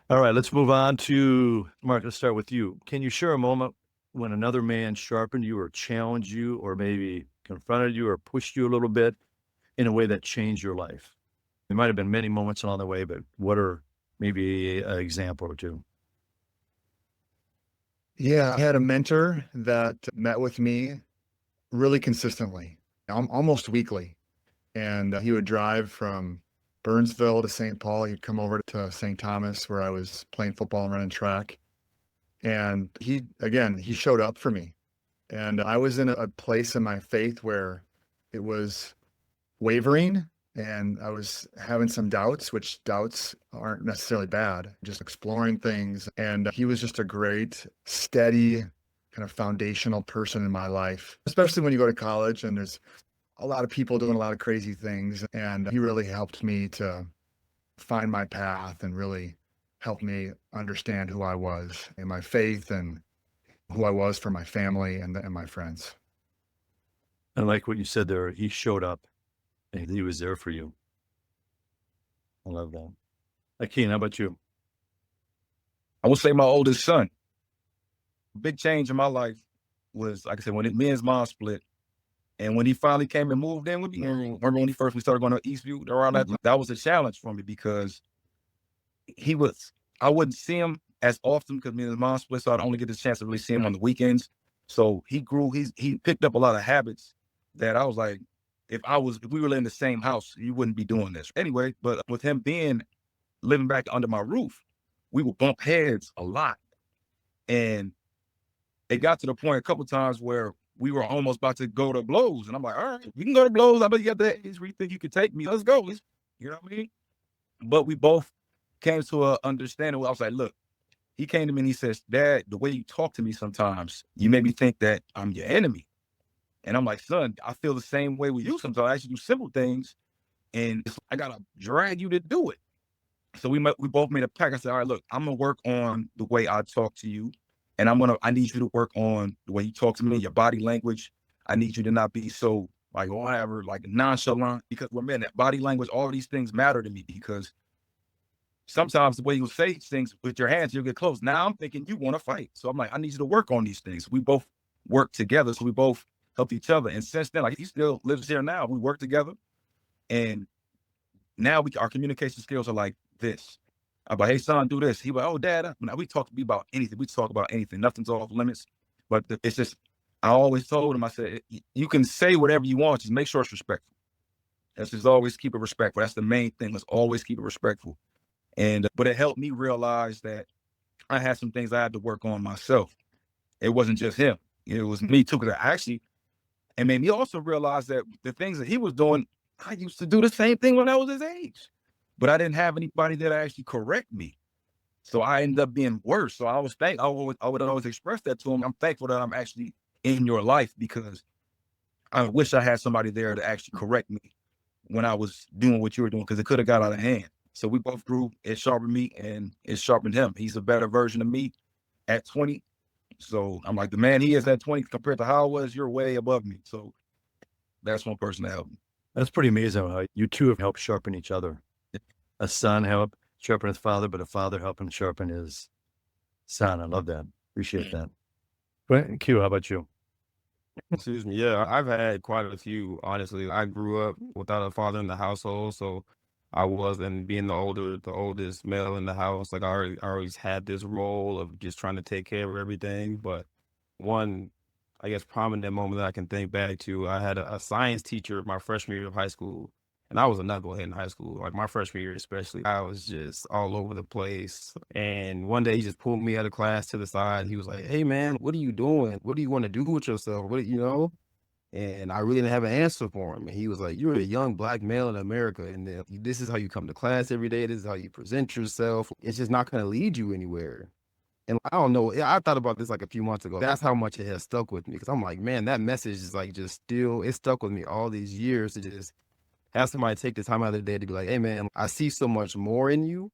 All right, let's move on to Mark. Let's start with you. Can you share a moment when another man sharpened you or challenged you or maybe confronted you or pushed you a little bit in a way that changed your life? There might have been many moments along the way, but what are maybe an example or two? Yeah, I had a mentor that met with me really consistently, almost weekly. And he would drive from Burnsville to St. Paul. He'd come over to St. Thomas where I was playing football and running track. And he showed up for me. And I was in a place in my faith where it was wavering and I was having some doubts, which doubts aren't necessarily bad, just exploring things. And he was just a great, steady, kind of foundational person in my life, especially when you go to college and there's a lot of people doing a lot of crazy things. And he really helped me to find my path and really helped me understand who I was in my faith and who I was for my family and my friends. I like what you said there. He showed up and he was there for you. I love that. Akeen, how about you? I would say my oldest son. Big change in my life was, like I said, when me and his mom split. And when he finally came and moved in with me, remember when we started going to Eastview around that was a challenge for me because I wouldn't see him as often because me and his mom split, so I'd only get the chance to really see him on the weekends. So he grew, he picked up a lot of habits that I was like, if we were in the same house, you wouldn't be doing this. Anyway, but with him living back under my roof, we would bump heads a lot. And it got to the point a couple of times where we were almost about to go to blows. And I'm like, all right, we can go to blows. I bet you got that age where you think you can take me. Let's go. You know what I mean? But we both came to an understanding where I was like, look, he came to me and he says, Dad, the way you talk to me sometimes, you make me think that I'm your enemy. And I'm like, son, I feel the same way with you sometimes. I actually do simple things and I got to drag you to do it. So we both made a pact. I said, all right, look, I'm going to work on the way I talk to you. And I need you to work on the way you talk to me, your body language. I need you to not be so like whatever, like nonchalant, because we're men, that body language, all of these things matter to me because sometimes the way you say things with your hands, you'll get close. Now I'm thinking you want to fight. So I'm like, I need you to work on these things. We both work together. So we both help each other. And since then, like he still lives here now. We work together. And now our communication skills are like this. I'm like, hey, son, do this. He like, oh, Dad. Now we talk about anything. We talk about anything. Nothing's off limits. But it's just, I always told him, I said, you can say whatever you want. Just make sure it's respectful. Let's just always keep it respectful. That's the main thing. Let's always keep it respectful. And, but it helped me realize that I had some things I had to work on myself. It wasn't just him. It was me too. Because it made me also realize that the things that he was doing, I used to do the same thing when I was his age. But I didn't have anybody that actually correct me. So I ended up being worse. So I would always express that to him. I'm thankful that I'm actually in your life because I wish I had somebody there to actually correct me when I was doing what you were doing because it could have got out of hand. So we both grew. It sharpened me and it sharpened him. He's a better version of me at 20. So I'm like, the man he is at 20 compared to how I was, you're way above me. So that's one person that helped me. That's pretty amazing how you two have helped sharpen each other. A son helped sharpen his father, but a father helped him sharpen his son. I love that. Appreciate that. Q, how about you? Excuse me. Yeah, I've had quite a few, honestly. I grew up without a father in the household, so I was, and being the oldest male in the house, like I always had this role of just trying to take care of everything. But one, I guess, prominent moment that I can think back to, I had a science teacher my freshman year of high school, and I was a knucklehead in high school. Like my freshman year especially, I was just all over the place. And one day he just pulled me out of class to the side. He was like, "Hey man, what are you doing? What do you want to do with yourself? What you know?" And I really didn't have an answer for him. And he was like, "You're a young black male in America, and this is how you come to class every day. This is how you present yourself. It's just not going to lead you anywhere." And I don't know. I thought about this like a few months ago. That's how much it has stuck with me. Because I'm like, man, that message is like just still, it stuck with me all these years to just have somebody take the time out of the day to be like, "Hey man, I see so much more in you."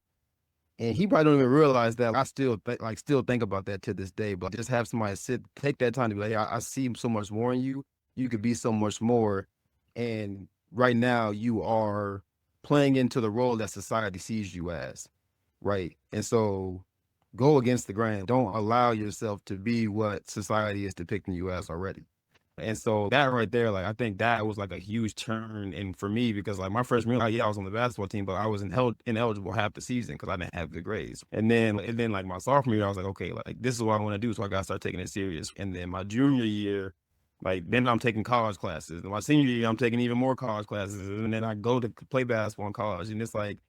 And he probably don't even realize that I still think about that to this day. But just have somebody take that time to be like, "Hey, I see so much more in you. You could be so much more. And right now you are playing into the role that society sees you as." Right. And so go against the grain. Don't allow yourself to be what society is depicting you as already. And so that right there, like, I think that was like a huge turn in for me because like my freshman year, like, yeah, I was on the basketball team, but I was ineligible half the season because I didn't have good grades. And then like my sophomore year, I was like, okay, like this is what I want to do. So I got to start taking it serious. And then my junior year, like then I'm taking college classes. And my senior year, I'm taking even more college classes. And then I go to play basketball in college. And it's like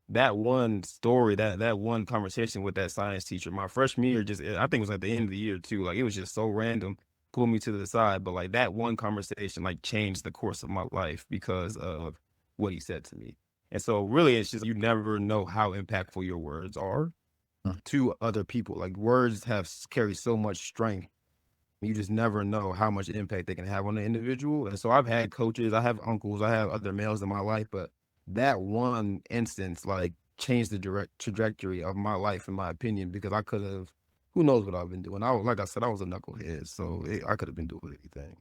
that one story, that one conversation with that science teacher, my freshman year, just I think it was at the end of the year too. Like it was just so random. Pulled me to the side, but like that one conversation like changed the course of my life because of what he said to me. And so really it's just you never know how impactful your words are to other people. Like words carry so much strength. You just never know how much impact they can have on the individual. And so I've had coaches, I have uncles, I have other males in my life, but that one instance like changed the direct trajectory of my life, in my opinion, because I could have, who knows what I've been doing. Like I said, I was a knucklehead, so I could have been doing anything.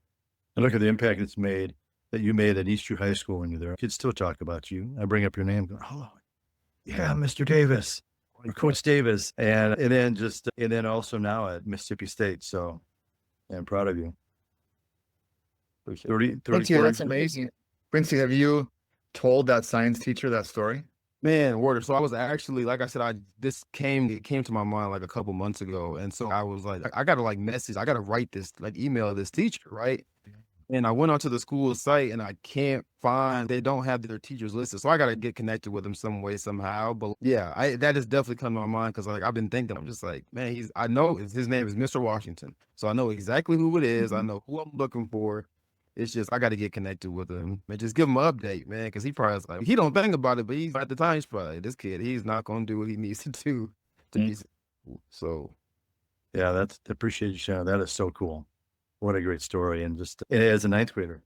And look at the impact that you made at Eastview High School when you're there. Kids still talk about you. I bring up your name, going, "Oh, yeah, Mr. Davis, or Coach Davis," and then also now at Mississippi State. So yeah, I'm proud of you. Appreciate it. 30, Thank you. 40. That's amazing. Quincy, have you told that science teacher that story? Man, word. So I was actually, like I said, it came to my mind like a couple months ago. And so I was like, I gotta like I gotta write this, like email this teacher, right? And I went onto the school site and I can't find, they don't have their teachers listed. So I got to get connected with them some way, somehow. But yeah, that has definitely come to my mind because like I've been thinking, I'm just like, man, I know his name is Mr. Washington. So I know exactly who it is. I know who I'm looking for. It's just, I got to get connected with him and just give him an update, man. Cause he probably is like, he don't think about it, but he's at the time, he's probably like, this kid, he's not going to do what he needs to do to be successful. So Yeah, I appreciate you sharing. That is so cool. What a great story. And just as a ninth grader,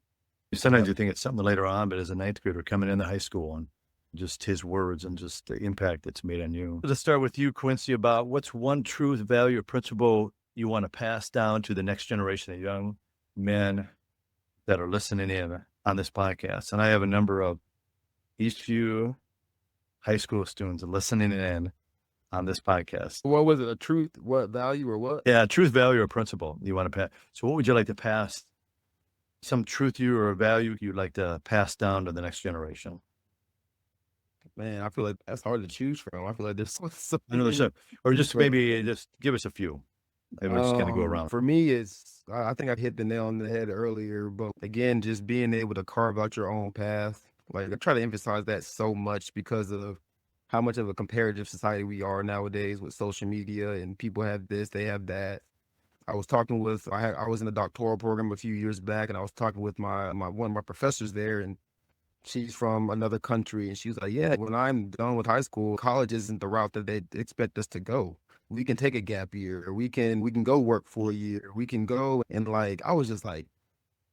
sometimes you think it's something later on, but as a ninth grader coming into high school and just his words and just the impact it's made on you. Let's start with you, Quincy, about what's one truth, value, or principle you want to pass down to the next generation of young men that are listening in on this podcast. And I have a number of Eastview high school students listening in on this podcast. what was it? A truth, what value or what? Yeah, truth, value, or principle you want to pass. So what would you like to pass? Some truth you or a value you'd like to pass down to the next generation? Man, I feel like that's hard to choose from. I feel like there's so I know there's or just maybe just give us a few. Maybe we're just going to go around. For me, I think I hit the nail on the head earlier, but again, just being able to carve out your own path. Like I try to emphasize that so much because of how much of a comparative society we are nowadays with social media and people have this, they have that. I was talking with, I was in a doctoral program a few years back and I was talking with one of my professors there and she's from another country and she was like, yeah, when I'm done with high school, college isn't the route that they expect us to go. We can take a gap year or we can go work for a year. We can go and like, I was just like,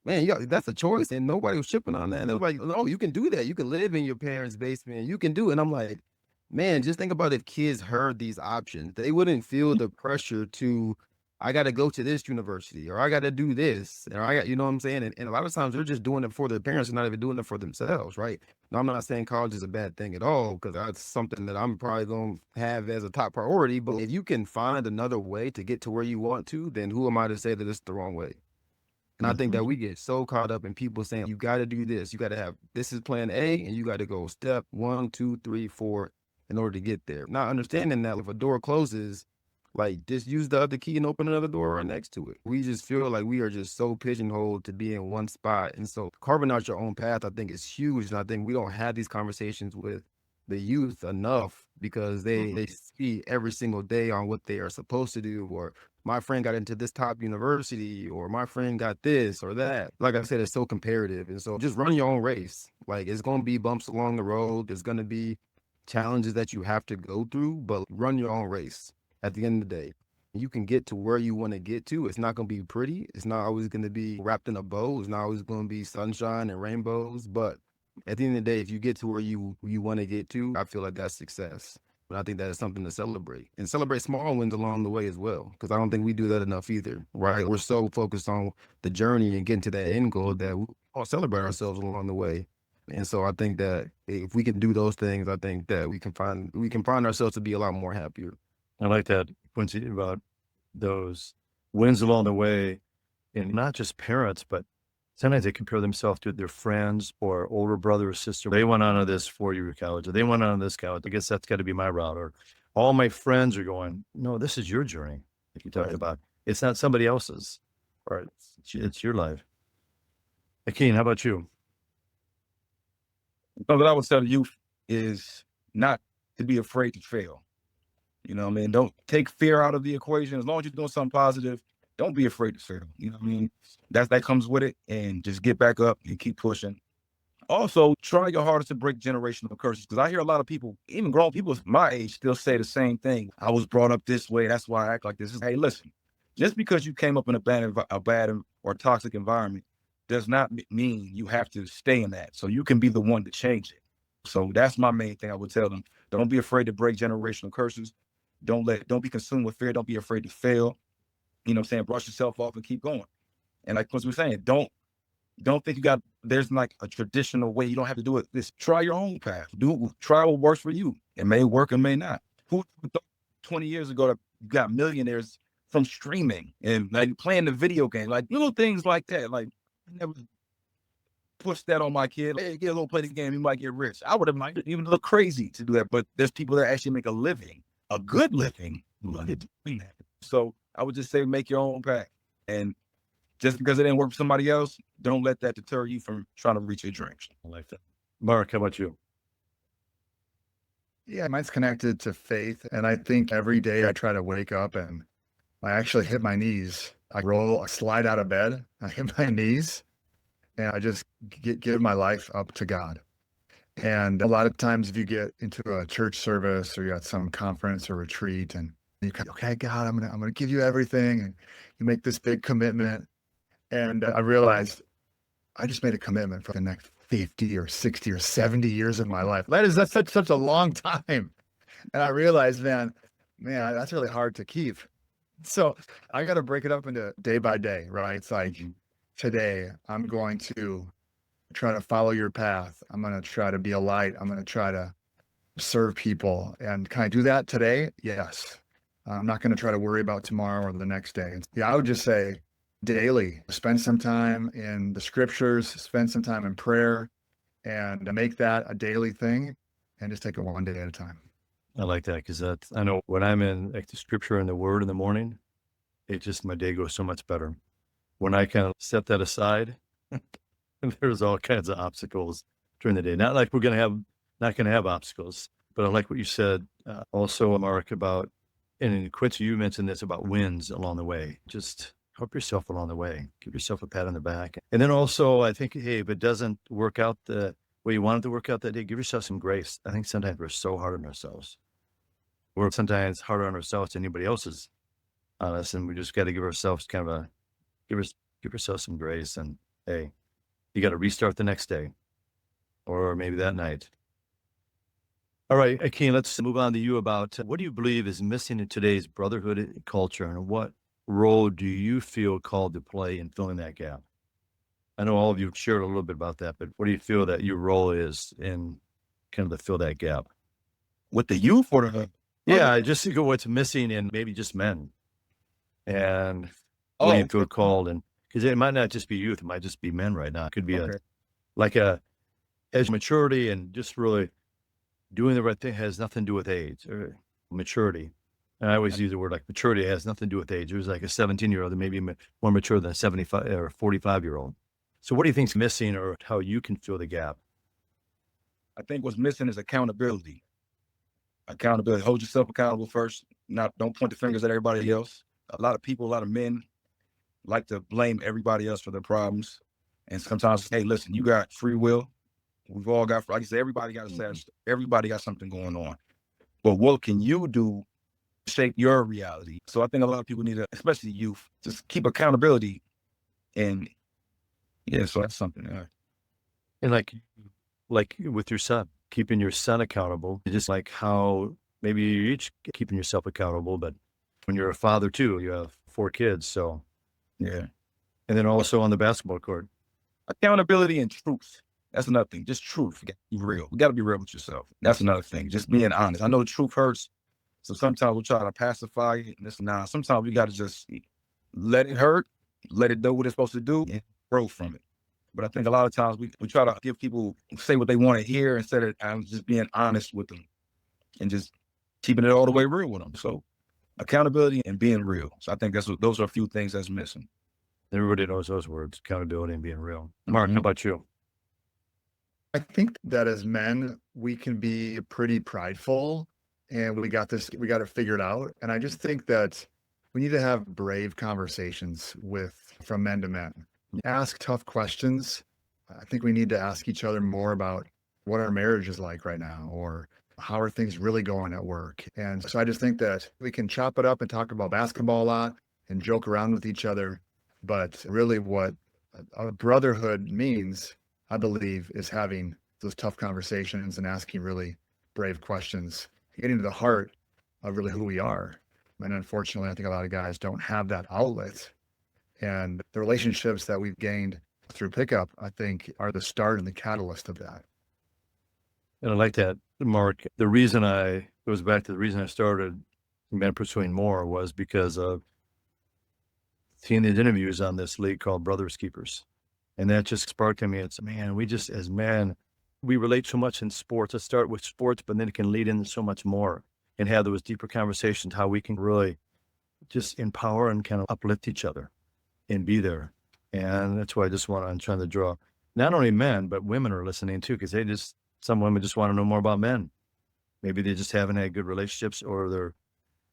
man, yeah, that's a choice. And nobody was chipping on that. And it was like, no, you can do that. You can live in your parents' basement. You can do it. And I'm like, man, just think about if kids heard these options, they wouldn't feel the pressure to, I got to go to this university or I got to do this or I got, you know what I'm saying? And a lot of times they're just doing it for their parents and not even doing it for themselves, right? Now, I'm not saying college is a bad thing at all because that's something that I'm probably going to have as a top priority. But if you can find another way to get to where you want to, then who am I to say that it's the wrong way? And I think that we get so caught up in people saying, you got to do this. You got to have, this is plan A, and you got to go step 1, 2, 3, 4 in order to get there. Not understanding that if a door closes, like just use the other key and open another door right next to it. We just feel like we are just so pigeonholed to be in one spot. And so carving out your own path, I think is huge. And I think we don't have these conversations with the youth enough because they see every single day on what they are supposed to do, or my friend got into this top university, or my friend got this or that. Like I said, it's so comparative. And so just run your own race. Like it's going to be bumps along the road. There's going to be challenges that you have to go through, but run your own race. At the end of the day, you can get to where you want to get to. It's not going to be pretty. It's not always going to be wrapped in a bow. It's not always going to be sunshine and rainbows. But at the end of the day, if you get to where you want to get to, I feel like that's success. But I think that is something to celebrate and celebrate small wins along the way as well. Because I don't think we do that enough either, right? We're so focused on the journey and getting to that end goal that we don't celebrate ourselves along the way. And so I think that if we can do those things, I think that we can find ourselves to be a lot more happier. I like that, Quincy, about those wins along the way, and not just parents, but sometimes they compare themselves to their friends or older brother or sister. They went on to this 4-year college, or they went on to this college. I guess that's got to be my route. Or all my friends are going, no, this is your journey. Like you talked about, it's not somebody else's, or it's your life. Akeen, how about you? What I would tell the youth is not to be afraid to fail. You know what I mean? Don't take fear out of the equation. As long as you're doing something positive, don't be afraid to fail. You know what I mean? That comes with it, and just get back up and keep pushing. Also, try your hardest to break generational curses, because I hear a lot of people, even grown people my age, still say the same thing. I was brought up this way. That's why I act like this. Hey, listen, just because you came up in a bad or toxic environment does not mean you have to stay in that. So you can be the one to change it. So that's my main thing I would tell them. Don't be afraid to break generational curses. Don't be consumed with fear. Don't be afraid to fail. You know what I'm saying? Brush yourself off and keep going. And like Quincy was saying, don't think there's like a traditional way. You don't have to do it. Try your own path. Try what works for you. It may work, it may not. Who thought 20 years ago that you got millionaires from streaming and like playing the video game, like little things like that. Like I never push that on my kid. Hey, get a little play the game, you might get rich. I would have liked it, even look crazy to do that. But there's people that actually make a living, a good living. So I would just say make your own path and just because it didn't work for somebody else, don't let that deter you from trying to reach your dreams. I like that. Mark, how about you? Yeah, mine's connected to faith. And I think every day I try to wake up and I actually hit my knees. I slide out of bed, I hit my knees, and I just give my life up to God. And a lot of times if you get into a church service or you're at some conference or retreat and you go, okay, God, I'm gonna give you everything. And you make this big commitment. And I realized I just made a commitment for the next 50 or 60 or 70 years of my life. That's such a long time. And I realized, man, that's really hard to keep. So I got to break it up into day by day, right? It's like today I'm going to try to follow your path. I'm going to try to be a light. I'm going to try to serve people. And can I do that today? Yes. I'm not going to try to worry about tomorrow or the next day. Yeah, I would just say daily, spend some time in the scriptures, spend some time in prayer, and make that a daily thing and just take it one day at a time. I like that because I know when I'm in like the scripture and the word in the morning, my day goes so much better. When I kind of set that aside, there's all kinds of obstacles during the day. Not like not going to have obstacles, but I like what you said also, Mark, about, and Quincy, you mentioned this about wins along the way. Just help yourself along the way. Give yourself a pat on the back. And then also, I think, hey, if it doesn't work out the way you wanted to work out that day, give yourself some grace. I think sometimes we're so hard on ourselves. We're sometimes harder on ourselves than anybody else is on us, and we just got to give ourselves give yourself some grace. And hey, you got to restart the next day, or maybe that night. All right, Akeen, let's move on to you about what do you believe is missing in today's brotherhood culture, and what role do you feel called to play in filling that gap? I know all of you have shared a little bit about that, but what do you feel that your role is in kind of to fill that gap? With the youth or the... Yeah, just think of what's missing in maybe just men. And what do you feel called? And because it might not just be youth, it might just be men right now. It could be as maturity and just really doing the right thing has nothing to do with age or maturity. And I always use the word like maturity has nothing to do with age. It was like a 17-year-old that may be more mature than a 75 or 45-year-old. So what do you think's missing, or how you can fill the gap? I think what's missing is accountability. Accountability. Hold yourself accountable first. Don't point the fingers at everybody else. A lot of men like to blame everybody else for their problems. And sometimes, hey, listen, you got free will. We've all got, like I said, everybody got something going on. But what can you do to shape your reality? So I think a lot of people need to, especially youth, just keep accountability. And yeah, so that's something. And like with your son, keeping your son accountable, just like how maybe you're each keeping yourself accountable, but when you're a father too, you have 4 kids. So yeah. And then also on the basketball court. Accountability and truth. That's another thing. Just truth. You got to be real. You got to be real with yourself. That's another thing. Just being honest. I know the truth hurts. So sometimes we'll try to pacify it. Sometimes we got to just let it hurt, let it do what it's supposed to do, and grow from it. But I think a lot of times we try to give people, say what they want to hear instead of just being honest with them and just keeping it all the way real with them. So accountability and being real. So I think those are a few things that's missing. Everybody knows those words, accountability and being real. Mark, how about you? I think that as men, we can be pretty prideful, and we got it figured out. And I just think that we need to have brave conversations from men to men. Ask tough questions. I think we need to ask each other more about what our marriage is like right now, or how are things really going at work. And so I just think that we can chop it up and talk about basketball a lot and joke around with each other. But really what a brotherhood means, I believe, is having those tough conversations and asking really brave questions, getting to the heart of really who we are. And unfortunately, I think a lot of guys don't have that outlet. And the relationships that we've gained through pickup, I think, are the start and the catalyst of that. And I like that, Mark. The reason goes back to the reason I started Men Pursuing More was because of seeing these interviews on this league called Brothers Keepers. And that just sparked in me. It's, man, we just, as men, we relate so much in sports. Let's start with sports, but then it can lead into so much more and have those deeper conversations, how we can really just empower and kind of uplift each other and be there And that's why I'm trying to draw not only men, but women are listening too, because some women just want to know more about men. Maybe they just haven't had good relationships, or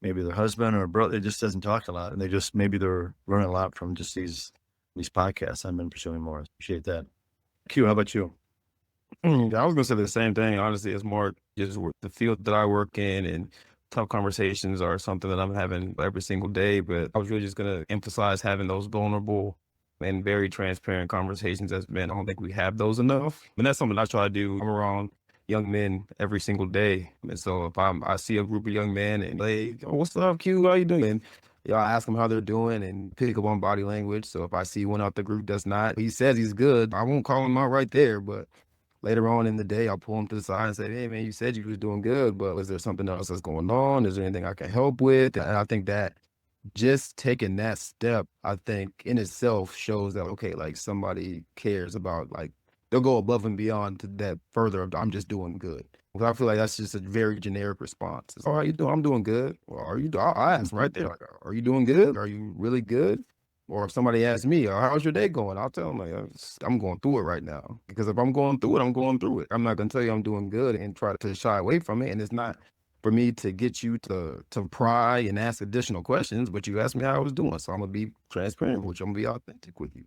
maybe their husband or brother just doesn't talk a lot, and maybe they're learning a lot from just these podcasts I've been pursuing more. I appreciate that. Q, how about you? I was gonna say the same thing. Honestly, it's more just the field that I work in, and tough conversations are something that I'm having every single day. But I was really just gonna emphasize having those vulnerable and very transparent conversations as men. I don't think we have those enough, and that's something I try to do. I'm around young men every single day, and so if I see a group of young men and they, oh, what's up, Q? How you doing? And, I ask them how they're doing and pick up on body language. So if I see one out the group that's not, he says he's good, I won't call him out right there, but later on in the day, I'll pull him to the side and say, hey, man, you said you was doing good, but is there something else that's going on? Is there anything I can help with? And I think that just taking that step, I think in itself shows that, okay, like somebody cares about, like, they'll go above and beyond to that further of, I'm just doing good. Because I feel like that's just a very generic response. It's, oh, how you doing? I'm doing good. Well, are you? I ask right there, like, are you doing good? Are you really good? Or if somebody asks me, how's your day going? I'll tell them, like, I'm going through it right now. Because if I'm going through it, I'm going through it. I'm not going to tell you I'm doing good and try to shy away from it. And it's not for me to get you to pry and ask additional questions, but you asked me how I was doing. So I'm going to be transparent with you. I'm going to be authentic with you.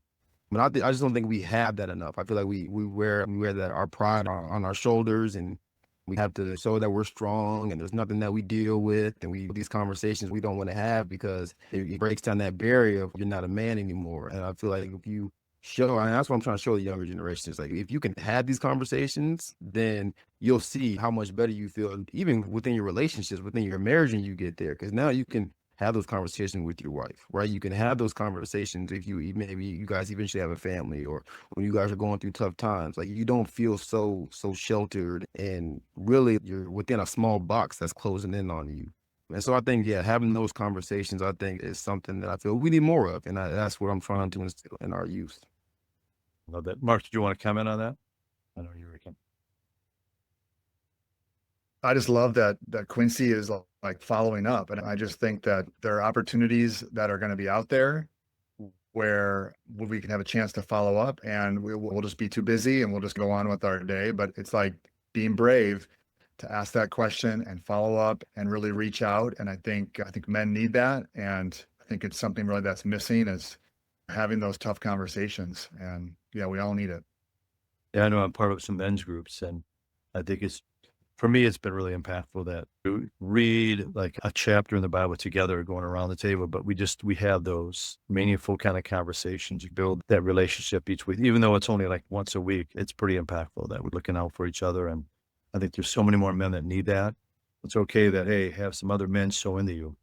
But I just don't think we have that enough. I feel like we wear that our pride on our shoulders, and we have to show that we're strong and there's nothing that we deal with, and these conversations we don't want to have because it breaks down that barrier of you're not a man anymore. And I feel like if you show, and that's what I'm trying to show the younger generations, like if you can have these conversations, then you'll see how much better you feel, even within your relationships, within your marriage, and you get there. Because now you can have those conversations with your wife, right? You can have those conversations if maybe you guys eventually have a family, or when you guys are going through tough times. Like you don't feel so sheltered, and really you're within a small box that's closing in on you. And so I think, yeah, having those conversations, I think, is something that I feel we need more of, and that's what I'm trying to instill in our youth. Love that. Mark, did you want to comment on that? I know you were. I just love that Quincy is like following up. And I just think that there are opportunities that are going to be out there where we can have a chance to follow up, and we'll just be too busy and we'll just go on with our day. But it's like being brave to ask that question and follow up and really reach out. And I think men need that. And I think it's something really that's missing, is having those tough conversations. And yeah, we all need it. Yeah, I know I'm part of some men's groups, and I think for me, it's been really impactful that we read like a chapter in the Bible together going around the table, but we have those meaningful kind of conversations. You build that relationship each week, even though it's only like once a week. It's pretty impactful that we're looking out for each other. And I think there's so many more men that need that. It's okay that, hey, have some other men show into you,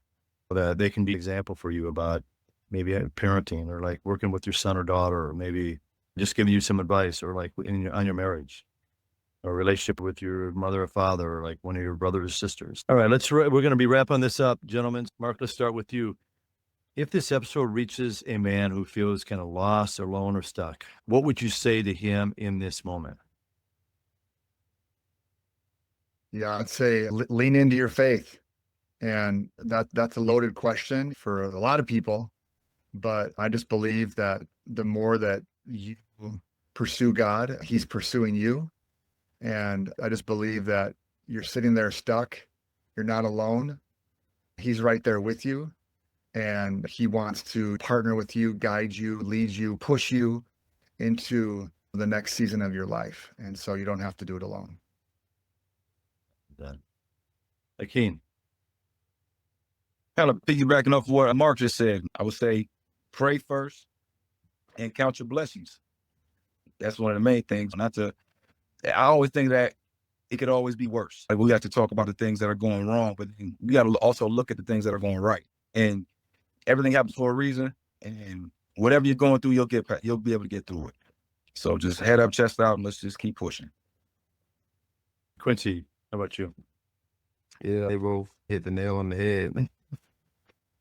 so that they can be an example for you about maybe parenting, or like working with your son or daughter, or maybe just giving you some advice, or like on your marriage, or relationship with your mother or father, or like one of your brothers or sisters. All right, we're going to be wrapping this up, gentlemen. Mark, let's start with you. If this episode reaches a man who feels kind of lost, or alone, or stuck, what would you say to him in this moment? Yeah, I'd say lean into your faith. And that's a loaded question for a lot of people. But I just believe that the more that you pursue God, he's pursuing you. And I just believe that you're sitting there stuck. You're not alone. He's right there with you. And he wants to partner with you, guide you, lead you, push you into the next season of your life. And so you don't have to do it alone. Done. Akeen. Kind of piggybacking off what Mark just said, I would say pray first and count your blessings. That's one of the main things. I always think that it could always be worse. Like we have to talk about the things that are going wrong, but we got to also look at the things that are going right. And everything happens for a reason. And whatever you're going through, you'll be able to get through it. So just head up, chest out, and let's just keep pushing. Quincy, how about you? Yeah, they both hit the nail on the head.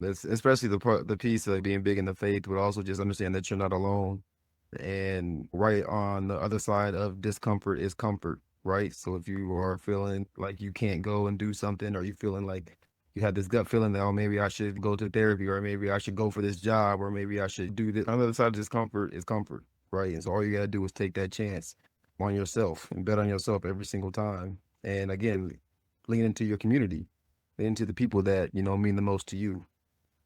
That's especially the piece of being big in the faith, but also just understand that you're not alone. And right on the other side of discomfort is comfort, right? So if you are feeling like you can't go and do something, or you feeling like you had this gut feeling that, oh, maybe I should go to therapy, or maybe I should go for this job, or maybe I should do this. On the other side of discomfort is comfort, right? And so all you gotta do is take that chance on yourself and bet on yourself every single time. And again, lean into your community, lean into the people that, mean the most to you,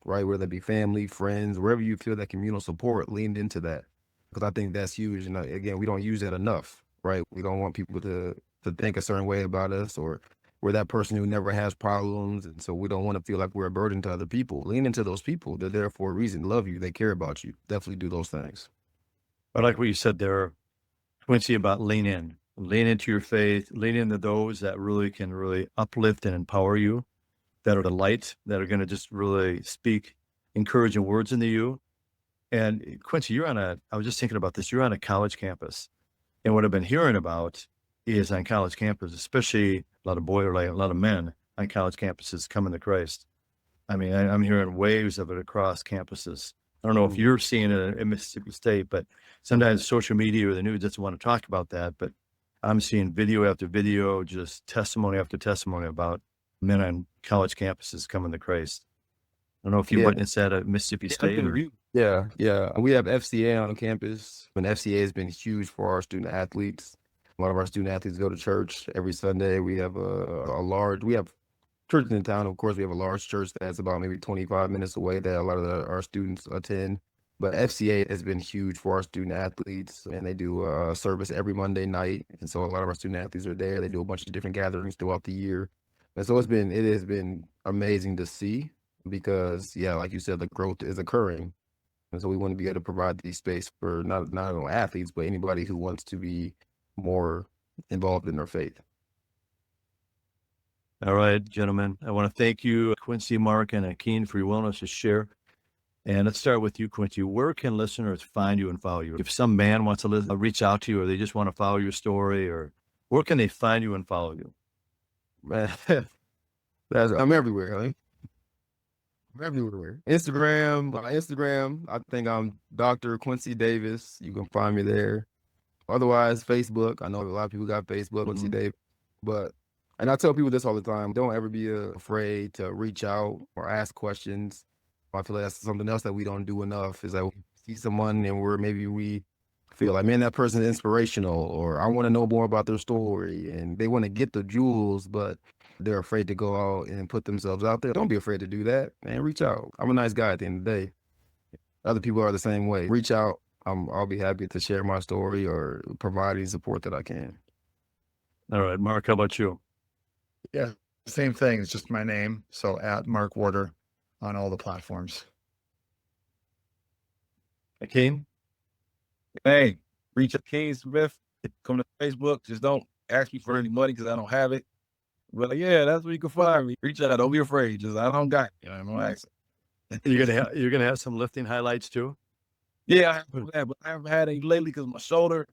right? Whether it be family, friends, wherever you feel that communal support, lean into that. Because I think that's huge. And again, we don't use that enough, right? We don't want people to think a certain way about us, or we're that person who never has problems. And so we don't want to feel like we're a burden to other people. Lean into those people. They're there for a reason, love you, they care about you. Definitely do those things. I like what you said there, Quincy, about lean into your faith, lean into those that really can really uplift and empower you, that are the light, that are going to just really speak encouraging words into you. And Quincy, I was just thinking about this, you're on a college campus. And what I've been hearing about is on college campus, especially a lot of boys, or like a lot of men on college campuses coming to Christ. I mean, I'm hearing waves of it across campuses. I don't know if you're seeing it in Mississippi State, but sometimes social media or the news doesn't want to talk about that. But I'm seeing video after video, just testimony after testimony about men on college campuses coming to Christ. I don't know if you witnessed that at Mississippi State. Yeah. We have FCA on campus, and FCA has been huge for our student athletes. A lot of our student athletes go to church every Sunday. We have we have churches in town. Of course, we have a large church that's about maybe 25 minutes away that a lot of our students attend. But FCA has been huge for our student athletes, and they do a service every Monday night. And so a lot of our student athletes are there. They do a bunch of different gatherings throughout the year. And so it has been amazing to see, because, yeah, like you said, the growth is occurring. And so we want to be able to provide these space for not only athletes, but anybody who wants to be more involved in their faith. All right, gentlemen, I want to thank you, Quincy, Mark, and Akeen, for your willingness to share. And let's start with you, Quincy. Where can listeners find you and follow you? If some man wants to reach out to you, or they just want to follow your story, or where can they find you and follow you? Man, I'm everywhere. Right? I'm everywhere. Instagram, I think I'm Dr. Quincy Davis. You can find me there. Otherwise, Facebook. I know a lot of people got Facebook, Quincy Davis. And I tell people this all the time: don't ever be afraid to reach out or ask questions. I feel like that's something else that we don't do enough, is that we see someone and we feel like, man, that person is inspirational, or I want to know more about their story, and they want to get the jewels, but they're afraid to go out and put themselves out there. Don't be afraid to do that, man. Reach out. I'm a nice guy at the end of the day. Other people are the same way. Reach out. I'll be happy to share my story or provide any support that I can. All right, Mark, how about you? Yeah, same thing. It's just my name. So at Mark Warder on all the platforms. Akeen? Hey, reach Akeen Smith. Come to Facebook. Just don't ask me for any money, because I don't have it. But yeah, that's where you can find me. Reach out. Don't be afraid. Just, I don't got it. I'm not asking. You're gonna have some lifting highlights too? Yeah, I have, but I haven't had any lately because of my shoulder.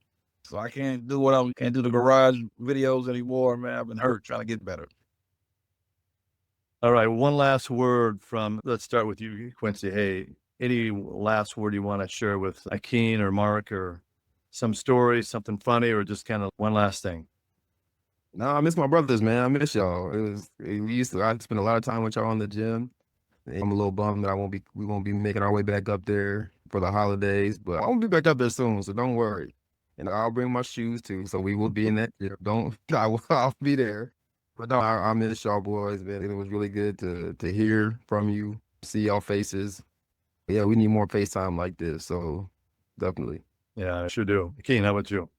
So I can't do can't do the garage videos anymore, man. I've been hurt trying to get better. All right, one last word let's start with you, Quincy. Hey, any last word you want to share with Akeen or Mark, or some story, something funny, or just kind of one last thing? No, I miss my brothers, man. I miss y'all. I spent a lot of time with y'all in the gym. I'm a little bummed that we won't be making our way back up there for the holidays, but I will be back up there soon, so don't worry. And I'll bring my shoes too, so we will be in that gym. I'll be there. But no, I miss y'all boys, man. It was really good to hear from you, see y'all faces. Yeah, we need more FaceTime like this, so definitely. Yeah, I sure do. Akeen, how about you?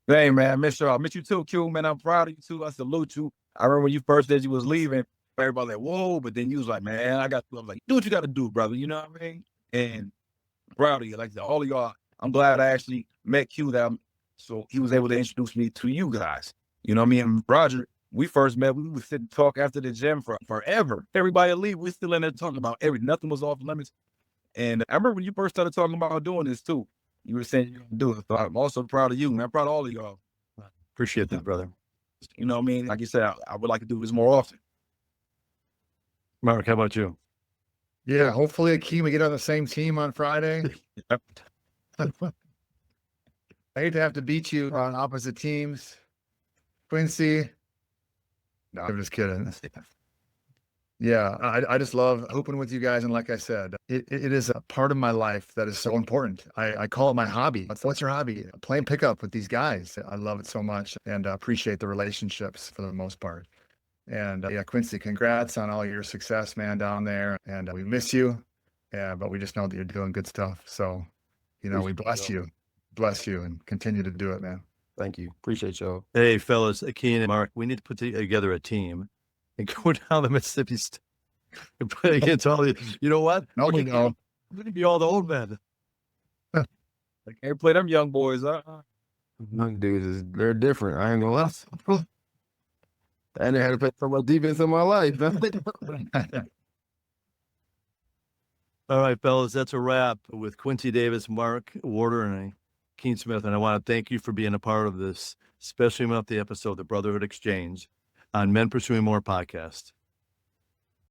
Hey, man, I miss y'all. I miss you too, Q, man. I'm proud of you too. I salute you. I remember when you first said you was leaving, everybody like, whoa, but then you was like, man, I was like, do what you got to do, brother. You know what I mean? And proud of you. Like all of y'all, I'm glad I actually met Q, so he was able to introduce me to you guys. You know what I mean? And Roger, we first met, we would sit and talk after the gym for forever. Everybody leave, we still in there talking about nothing was off limits. And I remember when you first started talking about doing this too, you were saying you're going to do it. So I'm also proud of you, man. I'm proud of all of y'all. Appreciate that, brother. You know what I mean? Like you said, I would like to do this more often. Mark, how about you? Yeah, hopefully Akeen, we get on the same team on Friday. I hate to have to beat you on opposite teams. Quincy. No, I'm just kidding. Yeah, I just love hooping with you guys. And like I said, it is a part of my life that is so important. I call it my hobby. What's your hobby? Playing pickup with these guys. I love it so much and appreciate the relationships for the most part. And yeah, Quincy, congrats on all your success, man, down there. And we miss you. Yeah, but we just know that you're doing good stuff. So, we bless you and continue to do it, man. Thank you. Appreciate y'all. Hey, fellas, Akeen and Mark, we need to put together a team and go down the Mississippi and play against all the. You know what? No, we don't. We need to be all the old men. I can't play them young boys. Young dudes, they're different. I ain't gonna lie. I never had to play so much defense in my life. All right, fellas, that's a wrap with Quincy Davis, Mark Warder, and Akeen Smith. And I want to thank you for being a part of this special monthly episode of the Brotherhood Exchange on Men Pursuing More podcast.